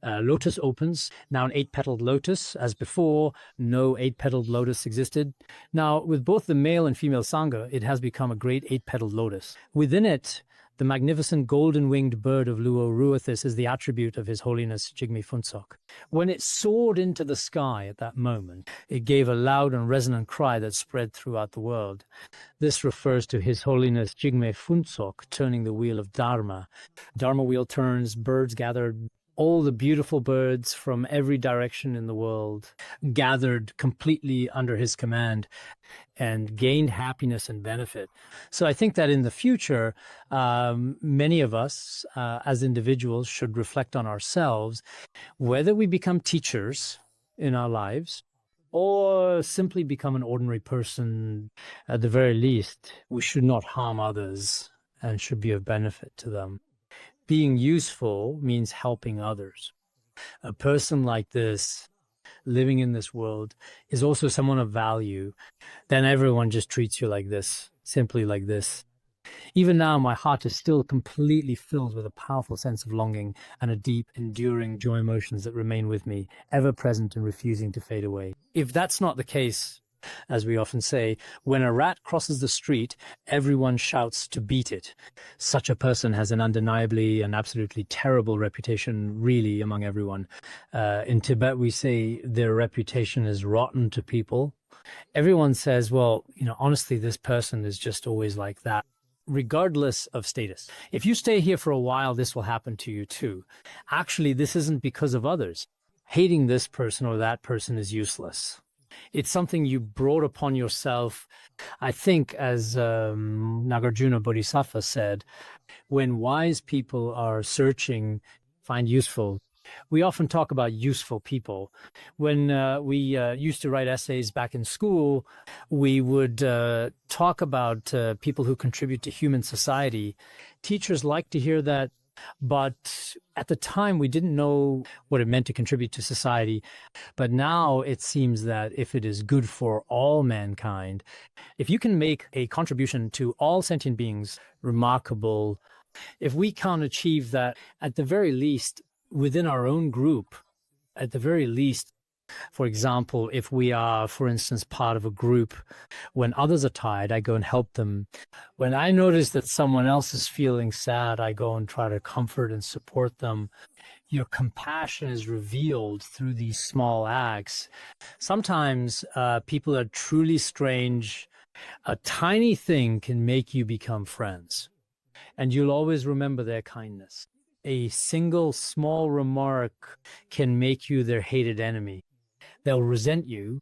Lotus opens, now an 8-petaled lotus. As before, no 8-petaled lotus existed. Now, with both the male and female Sangha, it has become a great 8-petaled lotus. Within it, The magnificent golden-winged bird of Luo Ruithis is the attribute of His Holiness Jigme Phuntsok. When it soared into the sky at that moment, it gave a loud and resonant cry that spread throughout the world. This refers to His Holiness Jigme Phuntsok turning the wheel of Dharma. Dharma wheel turns, birds gathered, all the beautiful birds from every direction in the world gathered completely under his command and gained happiness and benefit. So I think that in the future, many of us as individuals should reflect on ourselves, whether we become teachers in our lives or simply become an ordinary person. At the very least, we should not harm others and should be of benefit to them. Being useful means helping others. A person like this, living in this world, is also someone of value. Then everyone just treats you like this, simply like this. Even now, my heart is still completely filled with a powerful sense of longing and a deep, enduring joy emotions that remain with me, ever present and refusing to fade away. If that's not the case, as we often say, when a rat crosses the street, everyone shouts to beat it. Such a person has an undeniably and absolutely terrible reputation, really, among everyone. In Tibet, we say their reputation is rotten to people. Everyone says, well, honestly, this person is just always like that, regardless of status. If you stay here for a while, this will happen to you too. Actually, this isn't because of others. Hating this person or that person is useless. It's something you brought upon yourself. I think, as Nagarjuna Bodhisattva said, when wise people are searching, find useful, we often talk about useful people. When we used to write essays back in school, we would talk about people who contribute to human society. Teachers like to hear that, but at the time we didn't know what it meant to contribute to society. But now it seems that if it is good for all mankind, if you can make a contribution to all sentient beings, remarkable. If we can't achieve that, at the very least, within our own group, at the very least, for example, if we are, for instance, part of a group, when others are tired, I go and help them. When I notice that someone else is feeling sad, I go and try to comfort and support them. Your compassion is revealed through these small acts. Sometimes people are truly strange. A tiny thing can make you become friends, and you'll always remember their kindness. A single small remark can make you their hated enemy. They'll resent you.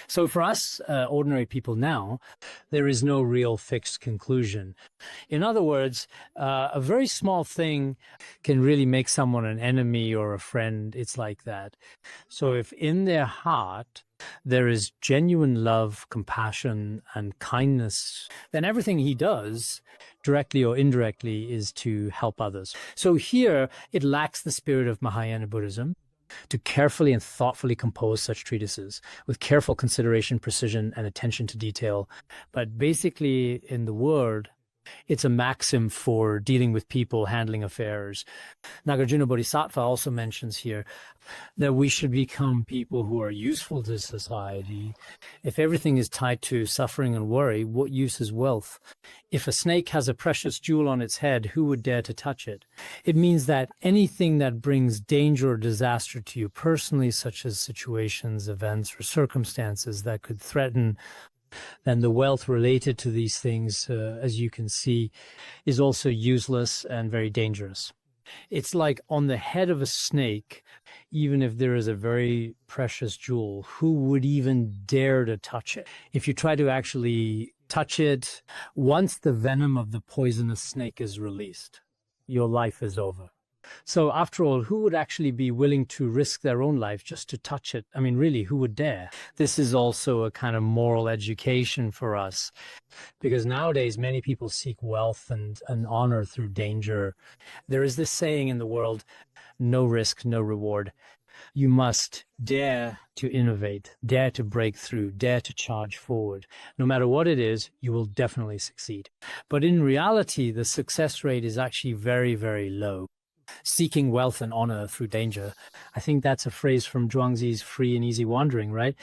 So for us, ordinary people now, there is no real fixed conclusion. In other words, a very small thing can really make someone an enemy or a friend. It's like that. So if in their heart there is genuine love, compassion, and kindness, then everything he does, directly or indirectly, is to help others. So here, it lacks the spirit of Mahayana Buddhism to carefully and thoughtfully compose such treatises with careful consideration, precision, and attention to detail. But basically, in the world, it's a maxim for dealing with people, handling affairs. Nagarjuna Bodhisattva also mentions here that we should become people who are useful to society. If everything is tied to suffering and worry, what use is wealth? If a snake has a precious jewel on its head, who would dare to touch it? It means that anything that brings danger or disaster to you personally, such as situations, events, or circumstances that could threaten, then the wealth related to these things, as you can see, is also useless and very dangerous. It's like on the head of a snake, even if there is a very precious jewel, who would even dare to touch it? If you try to actually touch it, once the venom of the poisonous snake is released, your life is over. So after all, who would actually be willing to risk their own life just to touch it? I mean, really, who would dare? This is also a kind of moral education for us, because nowadays many people seek wealth and honor through danger. There is this saying in the world, no risk, no reward. You must dare to innovate, dare to break through, dare to charge forward. No matter what it is, you will definitely succeed. But in reality, the success rate is actually very, very low. Seeking wealth and honor through danger. I think that's a phrase from Zhuangzi's Free and Easy Wandering, right?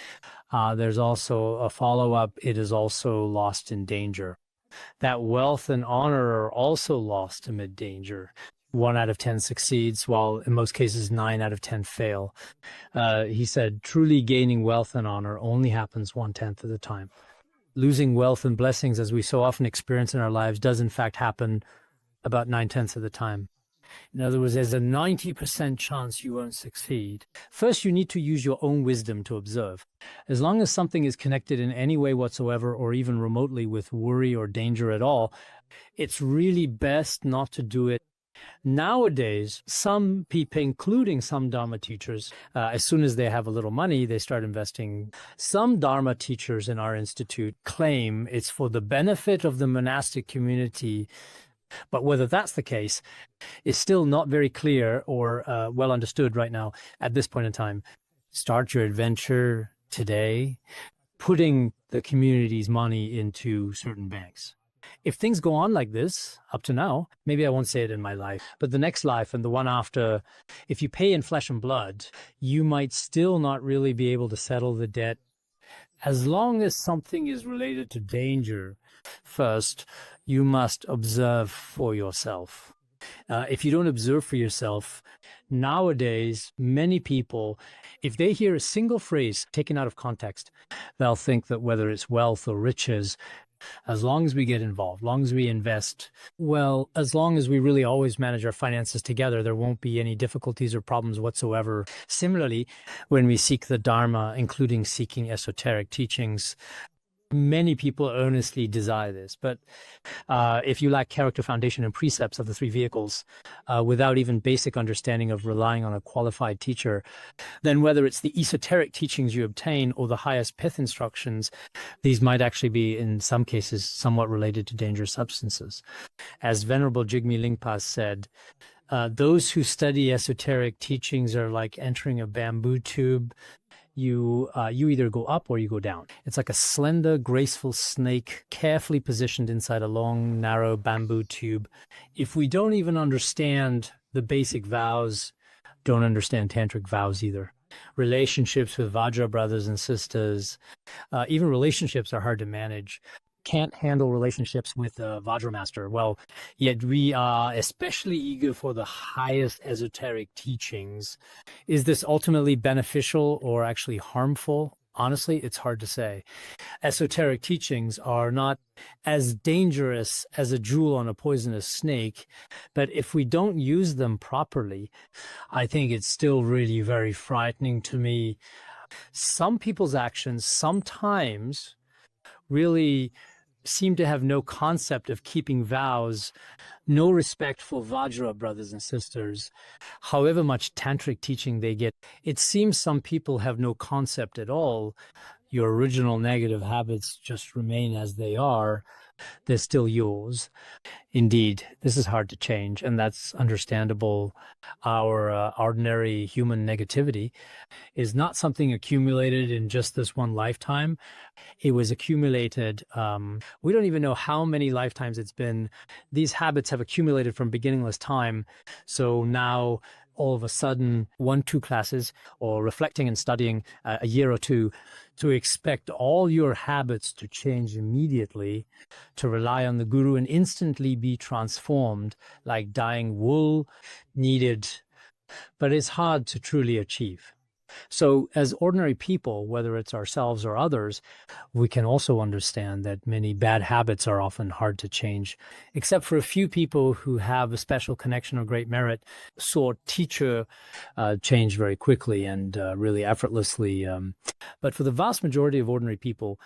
There's also a follow-up, it is also lost in danger. that wealth and honor are also lost amid danger. 1 out of 10 succeeds, while in most cases 9 out of 10 fail. He said, truly gaining wealth and honor only happens 1/10 of the time. Losing wealth and blessings, as we so often experience in our lives, does in fact happen about 9/10 of the time. In other words, there's a 90% chance you won't succeed. First, you need to use your own wisdom to observe. As long as something is connected in any way whatsoever, or even remotely with worry or danger at all, it's really best not to do it. Nowadays, some people, including some Dharma teachers, as soon as they have a little money, they start investing. Some Dharma teachers in our institute claim it's for the benefit of the monastic community. But whether that's the case is still not very clear or well understood right now at this point in time. Start your adventure today, putting the community's money into certain banks. If things go on like this up to now, maybe I won't say it in my life, but the next life and the one after, if you pay in flesh and blood, you might still not really be able to settle the debt. As long as something is related to danger, first, you must observe for yourself. If you don't observe for yourself, nowadays, many people, if they hear a single phrase taken out of context, they'll think that whether it's wealth or riches, as long as we get involved, as long as we invest, well, as long as we really always manage our finances together, there won't be any difficulties or problems whatsoever. Similarly, when we seek the Dharma, including seeking esoteric teachings, many people earnestly desire this. But if you lack character, foundation, and precepts of the 3 vehicles, without even basic understanding of relying on a qualified teacher, then whether it's the esoteric teachings you obtain or the highest pith instructions, these might actually be, in some cases, somewhat related to dangerous substances. As Venerable Jigme Lingpa said, those who study esoteric teachings are like entering a bamboo tube. You either go up or you go down. It's like a slender, graceful snake carefully positioned inside a long, narrow bamboo tube. If we don't even understand the basic vows, don't understand tantric vows either. Relationships with Vajra brothers and sisters, even relationships are hard to manage. Can't handle relationships with a Vajra master. Well, yet we are especially eager for the highest esoteric teachings. Is this ultimately beneficial or actually harmful? Honestly, it's hard to say. Esoteric teachings are not as dangerous as a jewel on a poisonous snake, but if we don't use them properly, I think it's still really very frightening to me. Some people's actions sometimes really seem to have no concept of keeping vows, no respect for Vajra brothers and sisters, however much tantric teaching they get. It seems some people have no concept at all. Your original negative habits just remain as they are. They're still yours. Indeed, this is hard to change, and that's understandable. Our ordinary human negativity is not something accumulated in just this one lifetime. It was accumulated, we don't even know how many lifetimes it's been. These habits have accumulated from beginningless time. So now, all of a sudden, 1-2 classes or reflecting and studying a year or two, to expect all your habits to change immediately, to rely on the guru and instantly be transformed like dyeing wool needed, but it's hard to truly achieve. So as ordinary people, whether it's ourselves or others, we can also understand that many bad habits are often hard to change, except for a few people who have a special connection or great merit. Saw teacher change very quickly and really effortlessly. But for the vast majority of ordinary people,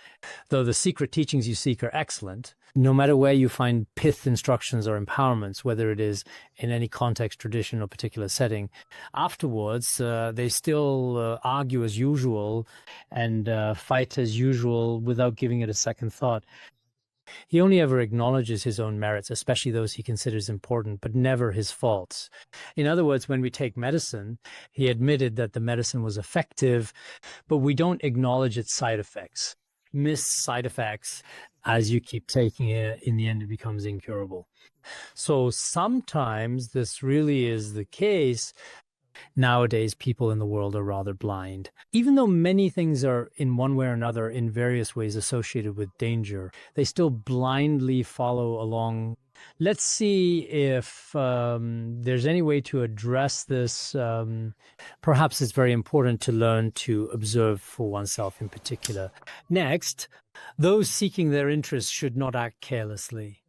though the secret teachings you seek are excellent, no matter where you find pith instructions or empowerments, whether it is in any context, tradition, or particular setting, afterwards they still argue as usual and fight as usual without giving it a second thought. He only ever acknowledges his own merits, especially those he considers important, but never his faults. In other words, when we take medicine, he admitted that the medicine was effective, but we don't acknowledge its side effects. Miss side effects, as you keep taking it, in the end it becomes incurable. So sometimes this really is the case. Nowadays, people in the world are rather blind. Even though many things are in one way or another in various ways associated with danger, they still blindly follow along. Let's see if there's any way to address this. Perhaps it's very important to learn to observe for oneself in particular. Next, those seeking their interests should not act carelessly.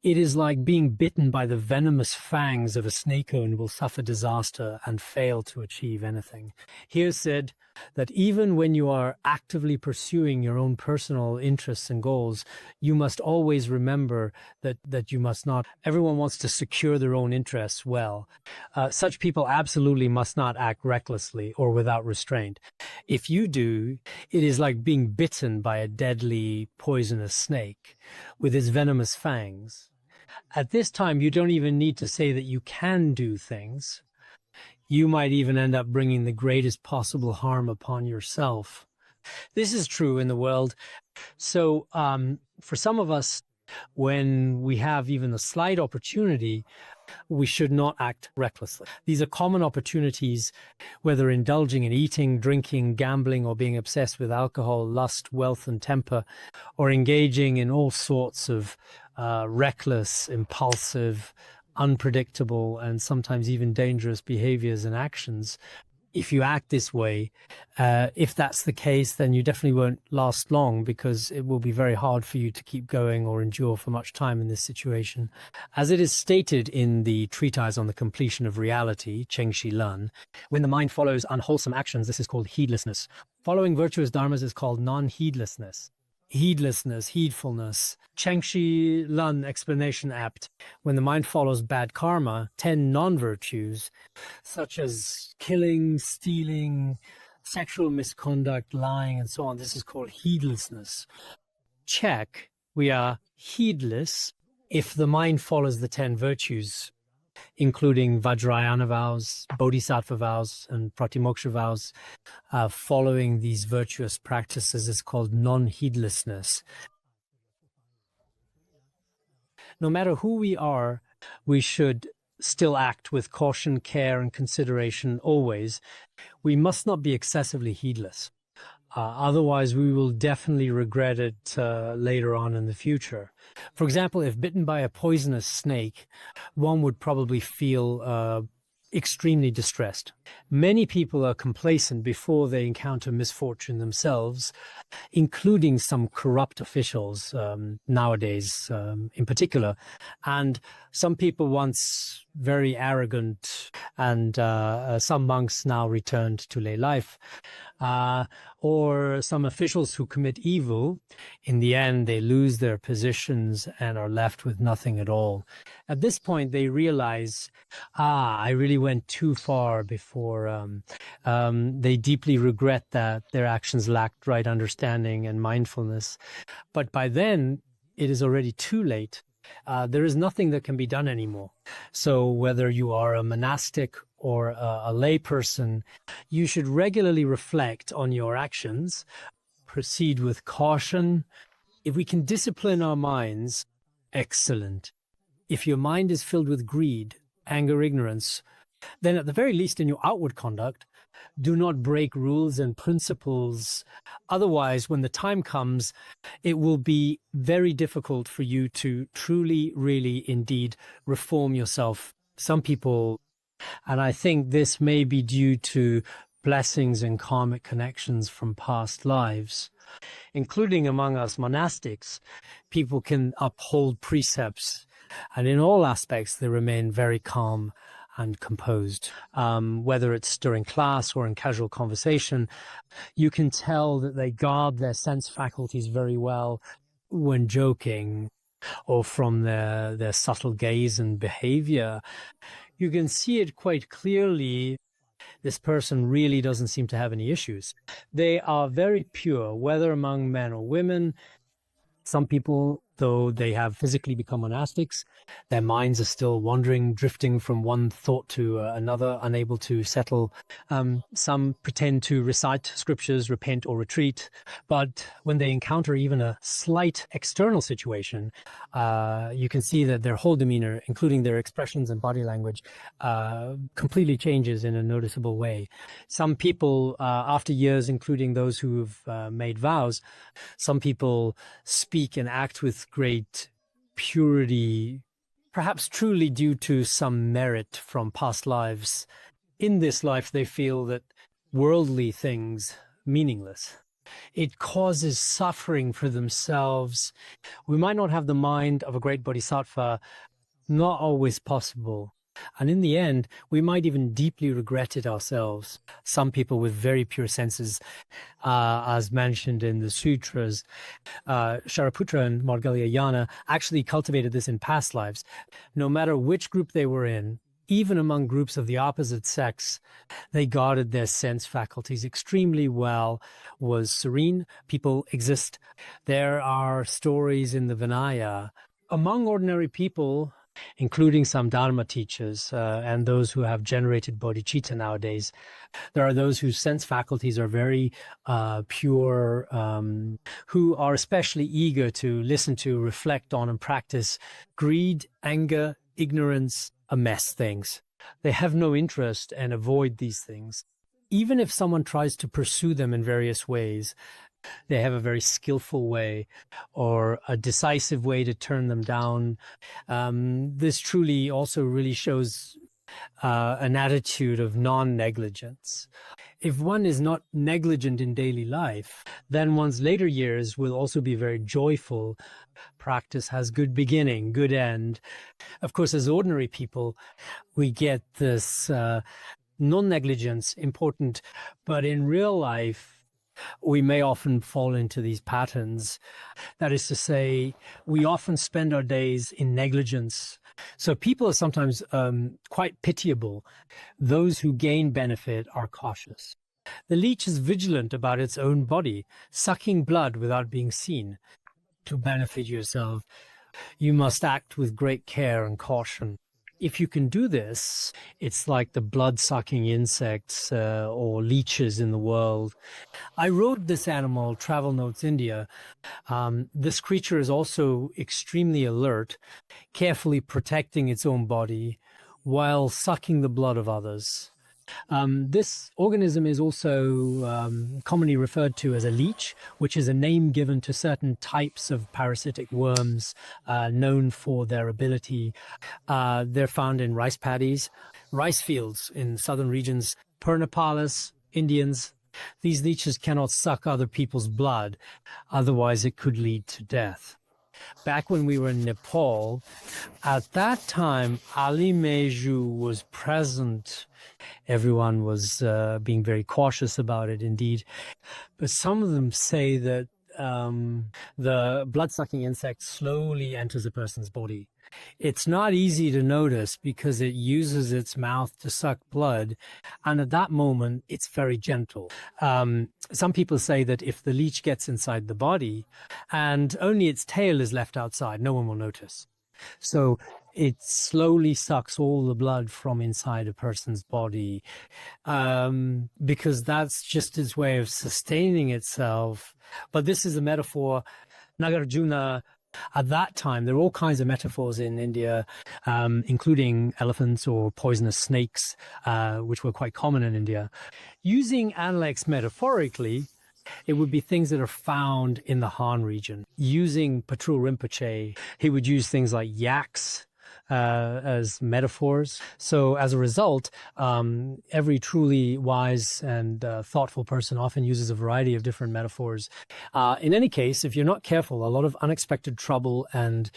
It is like being bitten by the venomous fangs of a snake and will suffer disaster and fail to achieve anything. Here said that even when you are actively pursuing your own personal interests and goals, you must always remember that you must not. Everyone wants to secure their own interests well. Such people absolutely must not act recklessly or without restraint. If you do, it is like being bitten by a deadly poisonous snake with its venomous fangs. At this time, you don't even need to say that you can do things. You might even end up bringing the greatest possible harm upon yourself. This is true in the world. So for some of us, when we have even a slight opportunity, we should not act recklessly. These are common opportunities, whether indulging in eating, drinking, gambling, or being obsessed with alcohol, lust, wealth, and temper, or engaging in all sorts of reckless, impulsive, unpredictable, and sometimes even dangerous behaviors and actions. If you act this way, if that's the case, then you definitely won't last long, because it will be very hard for you to keep going or endure for much time in this situation. As it is stated in the treatise on the completion of reality, Cheng Shi Lun, when the mind follows unwholesome actions, this is called heedlessness. Following virtuous dharmas is called non-heedlessness. Heedlessness, heedfulness. Cheng Shi Lun explanation apt. When the mind follows bad karma, 10 non-virtues, such as killing, stealing, sexual misconduct, lying, and so on, this is called heedlessness. Check, we are heedless if the mind follows the 10 virtues, including Vajrayana vows, Bodhisattva vows, and Pratimoksha vows. Following these virtuous practices is called non-heedlessness. No matter who we are, we should still act with caution, care, and consideration always. We must not be excessively heedless. Otherwise, we will definitely regret it later on in the future. For example, if bitten by a poisonous snake, one would probably feel extremely distressed. Many people are complacent before they encounter misfortune themselves, including some corrupt officials nowadays in particular. And some people once very arrogant, and some monks now returned to lay life. Or some officials who commit evil, in the end, they lose their positions and are left with nothing at all. At this point, they realize, I really went too far before. They deeply regret that their actions lacked right understanding and mindfulness. But by then, it is already too late. There is nothing that can be done anymore. So whether you are a monastic or a lay person, you should regularly reflect on your actions, proceed with caution. If we can discipline our minds, excellent. If your mind is filled with greed, anger, ignorance, then at the very least in your outward conduct, do not break rules and principles. Otherwise, when the time comes, it will be very difficult for you to truly, really, indeed reform yourself. Some people, and I think this may be due to blessings and karmic connections from past lives, including among us monastics, people can uphold precepts, and in all aspects they remain very calm and composed. Whether it's during class or in casual conversation, you can tell that they guard their sense faculties very well when joking, or from their subtle gaze and behavior. You can see it quite clearly. This person really doesn't seem to have any issues. They are very pure, whether among men or women. Some people though they have physically become monastics, their minds are still wandering, drifting from one thought to another, unable to settle. Some pretend to recite scriptures, repent, or retreat, but when they encounter even a slight external situation, you can see that their whole demeanor, including their expressions and body language, completely changes in a noticeable way. Some people, after years, including those who've made vows, some people speak and act with great purity, perhaps truly due to some merit from past lives. In this life, they feel that worldly things meaningless. It causes suffering for themselves. We might not have the mind of a great bodhisattva, not always possible. And in the end, we might even deeply regret it ourselves. Some people with very pure senses, as mentioned in the sutras, Shariputra and Margalyayana actually cultivated this in past lives. No matter which group they were in, even among groups of the opposite sex, they guarded their sense faculties extremely well, was serene. People exist. There are stories in the Vinaya. Among ordinary people, including some Dharma teachers and those who have generated bodhicitta nowadays, there are those whose sense faculties are very pure, who are especially eager to listen to, reflect on, and practice greed, anger, ignorance, a mess things. They have no interest and avoid these things. Even if someone tries to pursue them in various ways, they have a very skillful way or a decisive way to turn them down. This truly also really shows an attitude of non-negligence. If one is not negligent in daily life, then one's later years will also be very joyful. Practice has good beginning, good end. Of course, as ordinary people, we get this non-negligence important, but in real life, we may often fall into these patterns. That is to say, we often spend our days in negligence. So people are sometimes quite pitiable. Those who gain benefit are cautious. The leech is vigilant about its own body, sucking blood without being seen. To benefit yourself, you must act with great care and caution. If you can do this, it's like the blood-sucking insects or leeches in the world. I wrote this animal, Travel Notes India. This creature is also extremely alert, carefully protecting its own body while sucking the blood of others. This organism is also commonly referred to as a leech, which is a name given to certain types of parasitic worms known for their ability. They're found in rice paddies, rice fields in southern regions, Pernapalis, Indians. These leeches cannot suck other people's blood, otherwise it could lead to death. Back when we were in Nepal, at that time, Ali Meju was present. Everyone was being very cautious about it, indeed. But some of them say that the blood-sucking insect slowly enters a person's body. It's not easy to notice because it uses its mouth to suck blood, and at that moment, it's very gentle. Some people say that if the leech gets inside the body and only its tail is left outside, no one will notice. So it slowly sucks all the blood from inside a person's body because that's just its way of sustaining itself. But this is a metaphor. Nagarjuna, at that time, there were all kinds of metaphors in India, including elephants or poisonous snakes, which were quite common in India. Using Analects metaphorically, it would be things that are found in the Han region. Using Patrul Rinpoche, he would use things like yaks as metaphors. So as a result, every truly wise and thoughtful person often uses a variety of different metaphors. In any case, if you're not careful, a lot of unexpected trouble and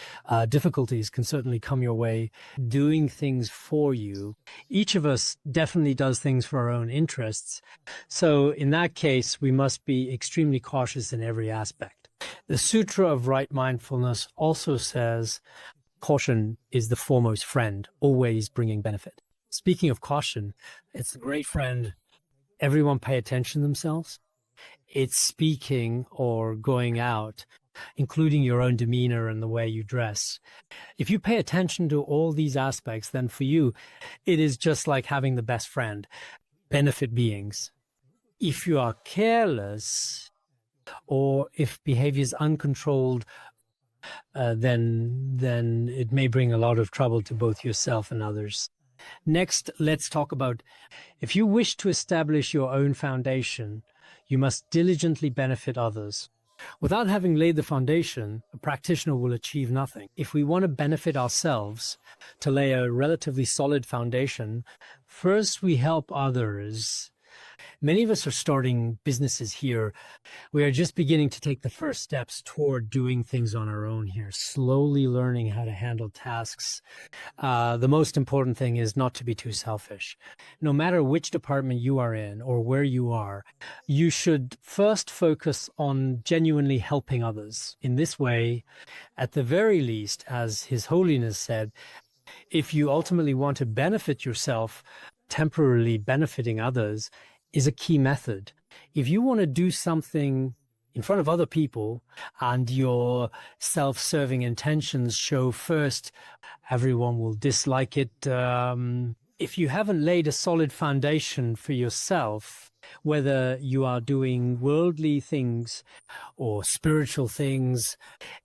difficulties can certainly come your way. Doing things for you. Each of us definitely does things for our own interests. So in that case, we must be extremely cautious in every aspect. The Sutra of Right Mindfulness also says, caution is the foremost friend, always bringing benefit. Speaking of caution, it's a great friend. Everyone pay attention to themselves. It's speaking or going out including your own demeanor and the way you dress. If you pay attention to all these aspects, then for you, it is just like having the best friend, benefit beings. If you are careless or if behavior is uncontrolled, then it may bring a lot of trouble to both yourself and others. Next, let's talk about if you wish to establish your own foundation, you must diligently benefit others. Without having laid the foundation, a practitioner will achieve nothing. If we want to benefit ourselves, to lay a relatively solid foundation, first we help others. Many of us are starting businesses here. We are just beginning to take the first steps toward doing things on our own here, slowly learning how to handle tasks. The most important thing is not to be too selfish. No matter which department you are in or where you are, you should first focus on genuinely helping others. In this way, at the very least, as His Holiness said, if you ultimately want to benefit yourself, temporarily benefiting others is a key method. If you want to do something in front of other people and your self-serving intentions show first, everyone will dislike it. If you haven't laid a solid foundation for yourself, whether you are doing worldly things or spiritual things,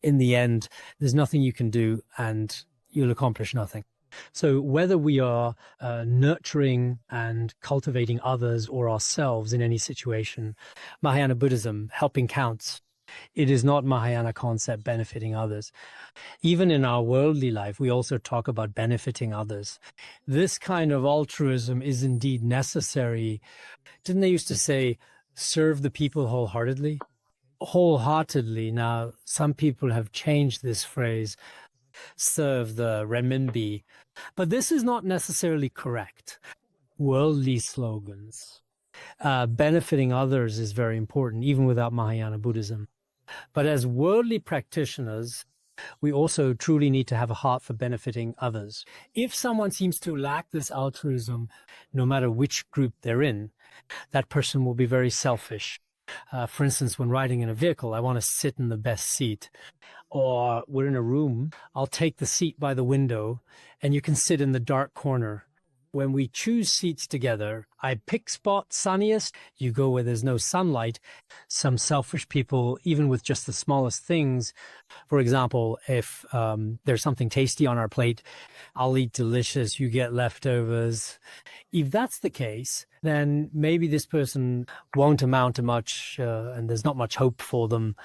in the end, there's nothing you can do and you'll accomplish nothing. So whether we are nurturing and cultivating others or ourselves in any situation, Mahayana Buddhism, helping counts. It is not Mahayana concept benefiting others. Even in our worldly life, we also talk about benefiting others. This kind of altruism is indeed necessary. Didn't they used to say, serve the people wholeheartedly? Wholeheartedly. Now, some people have changed this phrase, serve the renminbi. But this is not necessarily correct. Worldly slogans. Benefiting others is very important, even without Mahayana Buddhism. But as worldly practitioners, we also truly need to have a heart for benefiting others. If someone seems to lack this altruism, no matter which group they're in, that person will be very selfish. For instance, when riding in a vehicle, I want to sit in the best seat. Or we're in a room, I'll take the seat by the window and you can sit in the dark corner. When we choose seats together, I pick spot sunniest, you go where there's no sunlight. Some selfish people, even with just the smallest things, for example, if there's something tasty on our plate, I'll eat delicious, you get leftovers. If that's the case, then maybe this person won't amount to much and there's not much hope for them.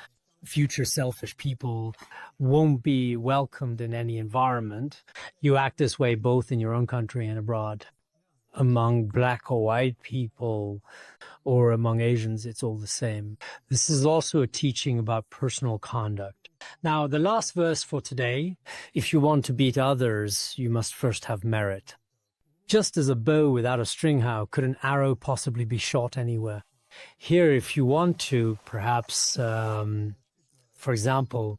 Future selfish people won't be welcomed in any environment. You act this way both in your own country and abroad. Among black or white people or among Asians, it's all the same. This is also a teaching about personal conduct. Now, the last verse for today, if you want to beat others, you must first have merit. Just as a bow without a string, how could an arrow possibly be shot anywhere? Here, if you want to, perhaps, for example,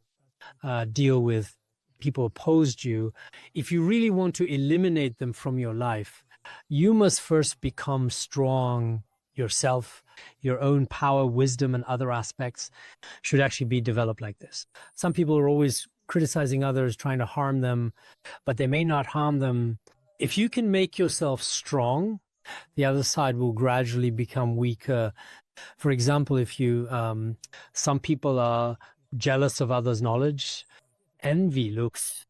deal with people opposed you, if you really want to eliminate them from your life, you must first become strong yourself. Your own power, wisdom, and other aspects should actually be developed like this. Some people are always criticizing others, trying to harm them, but they may not harm them. If you can make yourself strong, the other side will gradually become weaker. For example, if you, some people are jealous of others' knowledge, envy looks,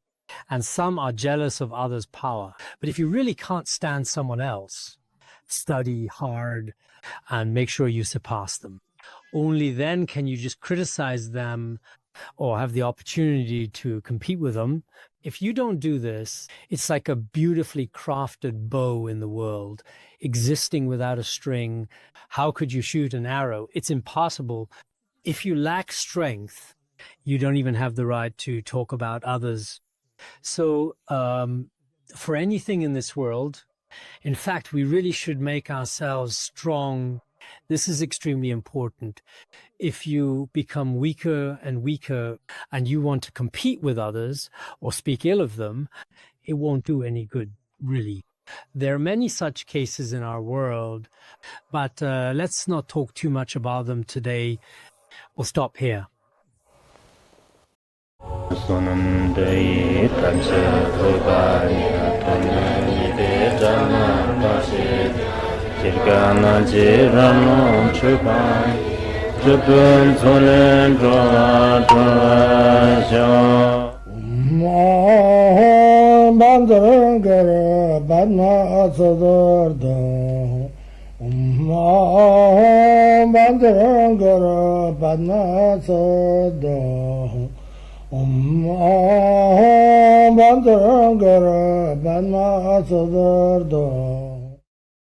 and some are jealous of others' power. But if you really can't stand someone else, study hard and make sure you surpass them. Only then can you just criticize them or have the opportunity to compete with them. If you don't do this, it's like a beautifully crafted bow in the world, existing without a string. How could you shoot an arrow? It's impossible. If you lack strength, you don't even have the right to talk about others. So for anything in this world, in fact, we really should make ourselves strong. This is extremely important. If you become weaker and weaker and you want to compete with others or speak ill of them, it won't do any good, really. There are many such cases in our world, but let's not talk too much about them today. We'll stop here. Sonandai Tamsa Rubanya Tonani Dama Pasi Jirgana Jirano Chupai Jupun Sonen Droa Droa Bandangara Badna Sodargye Bandangara Badna Sodargye Bandangara Badna Sodargye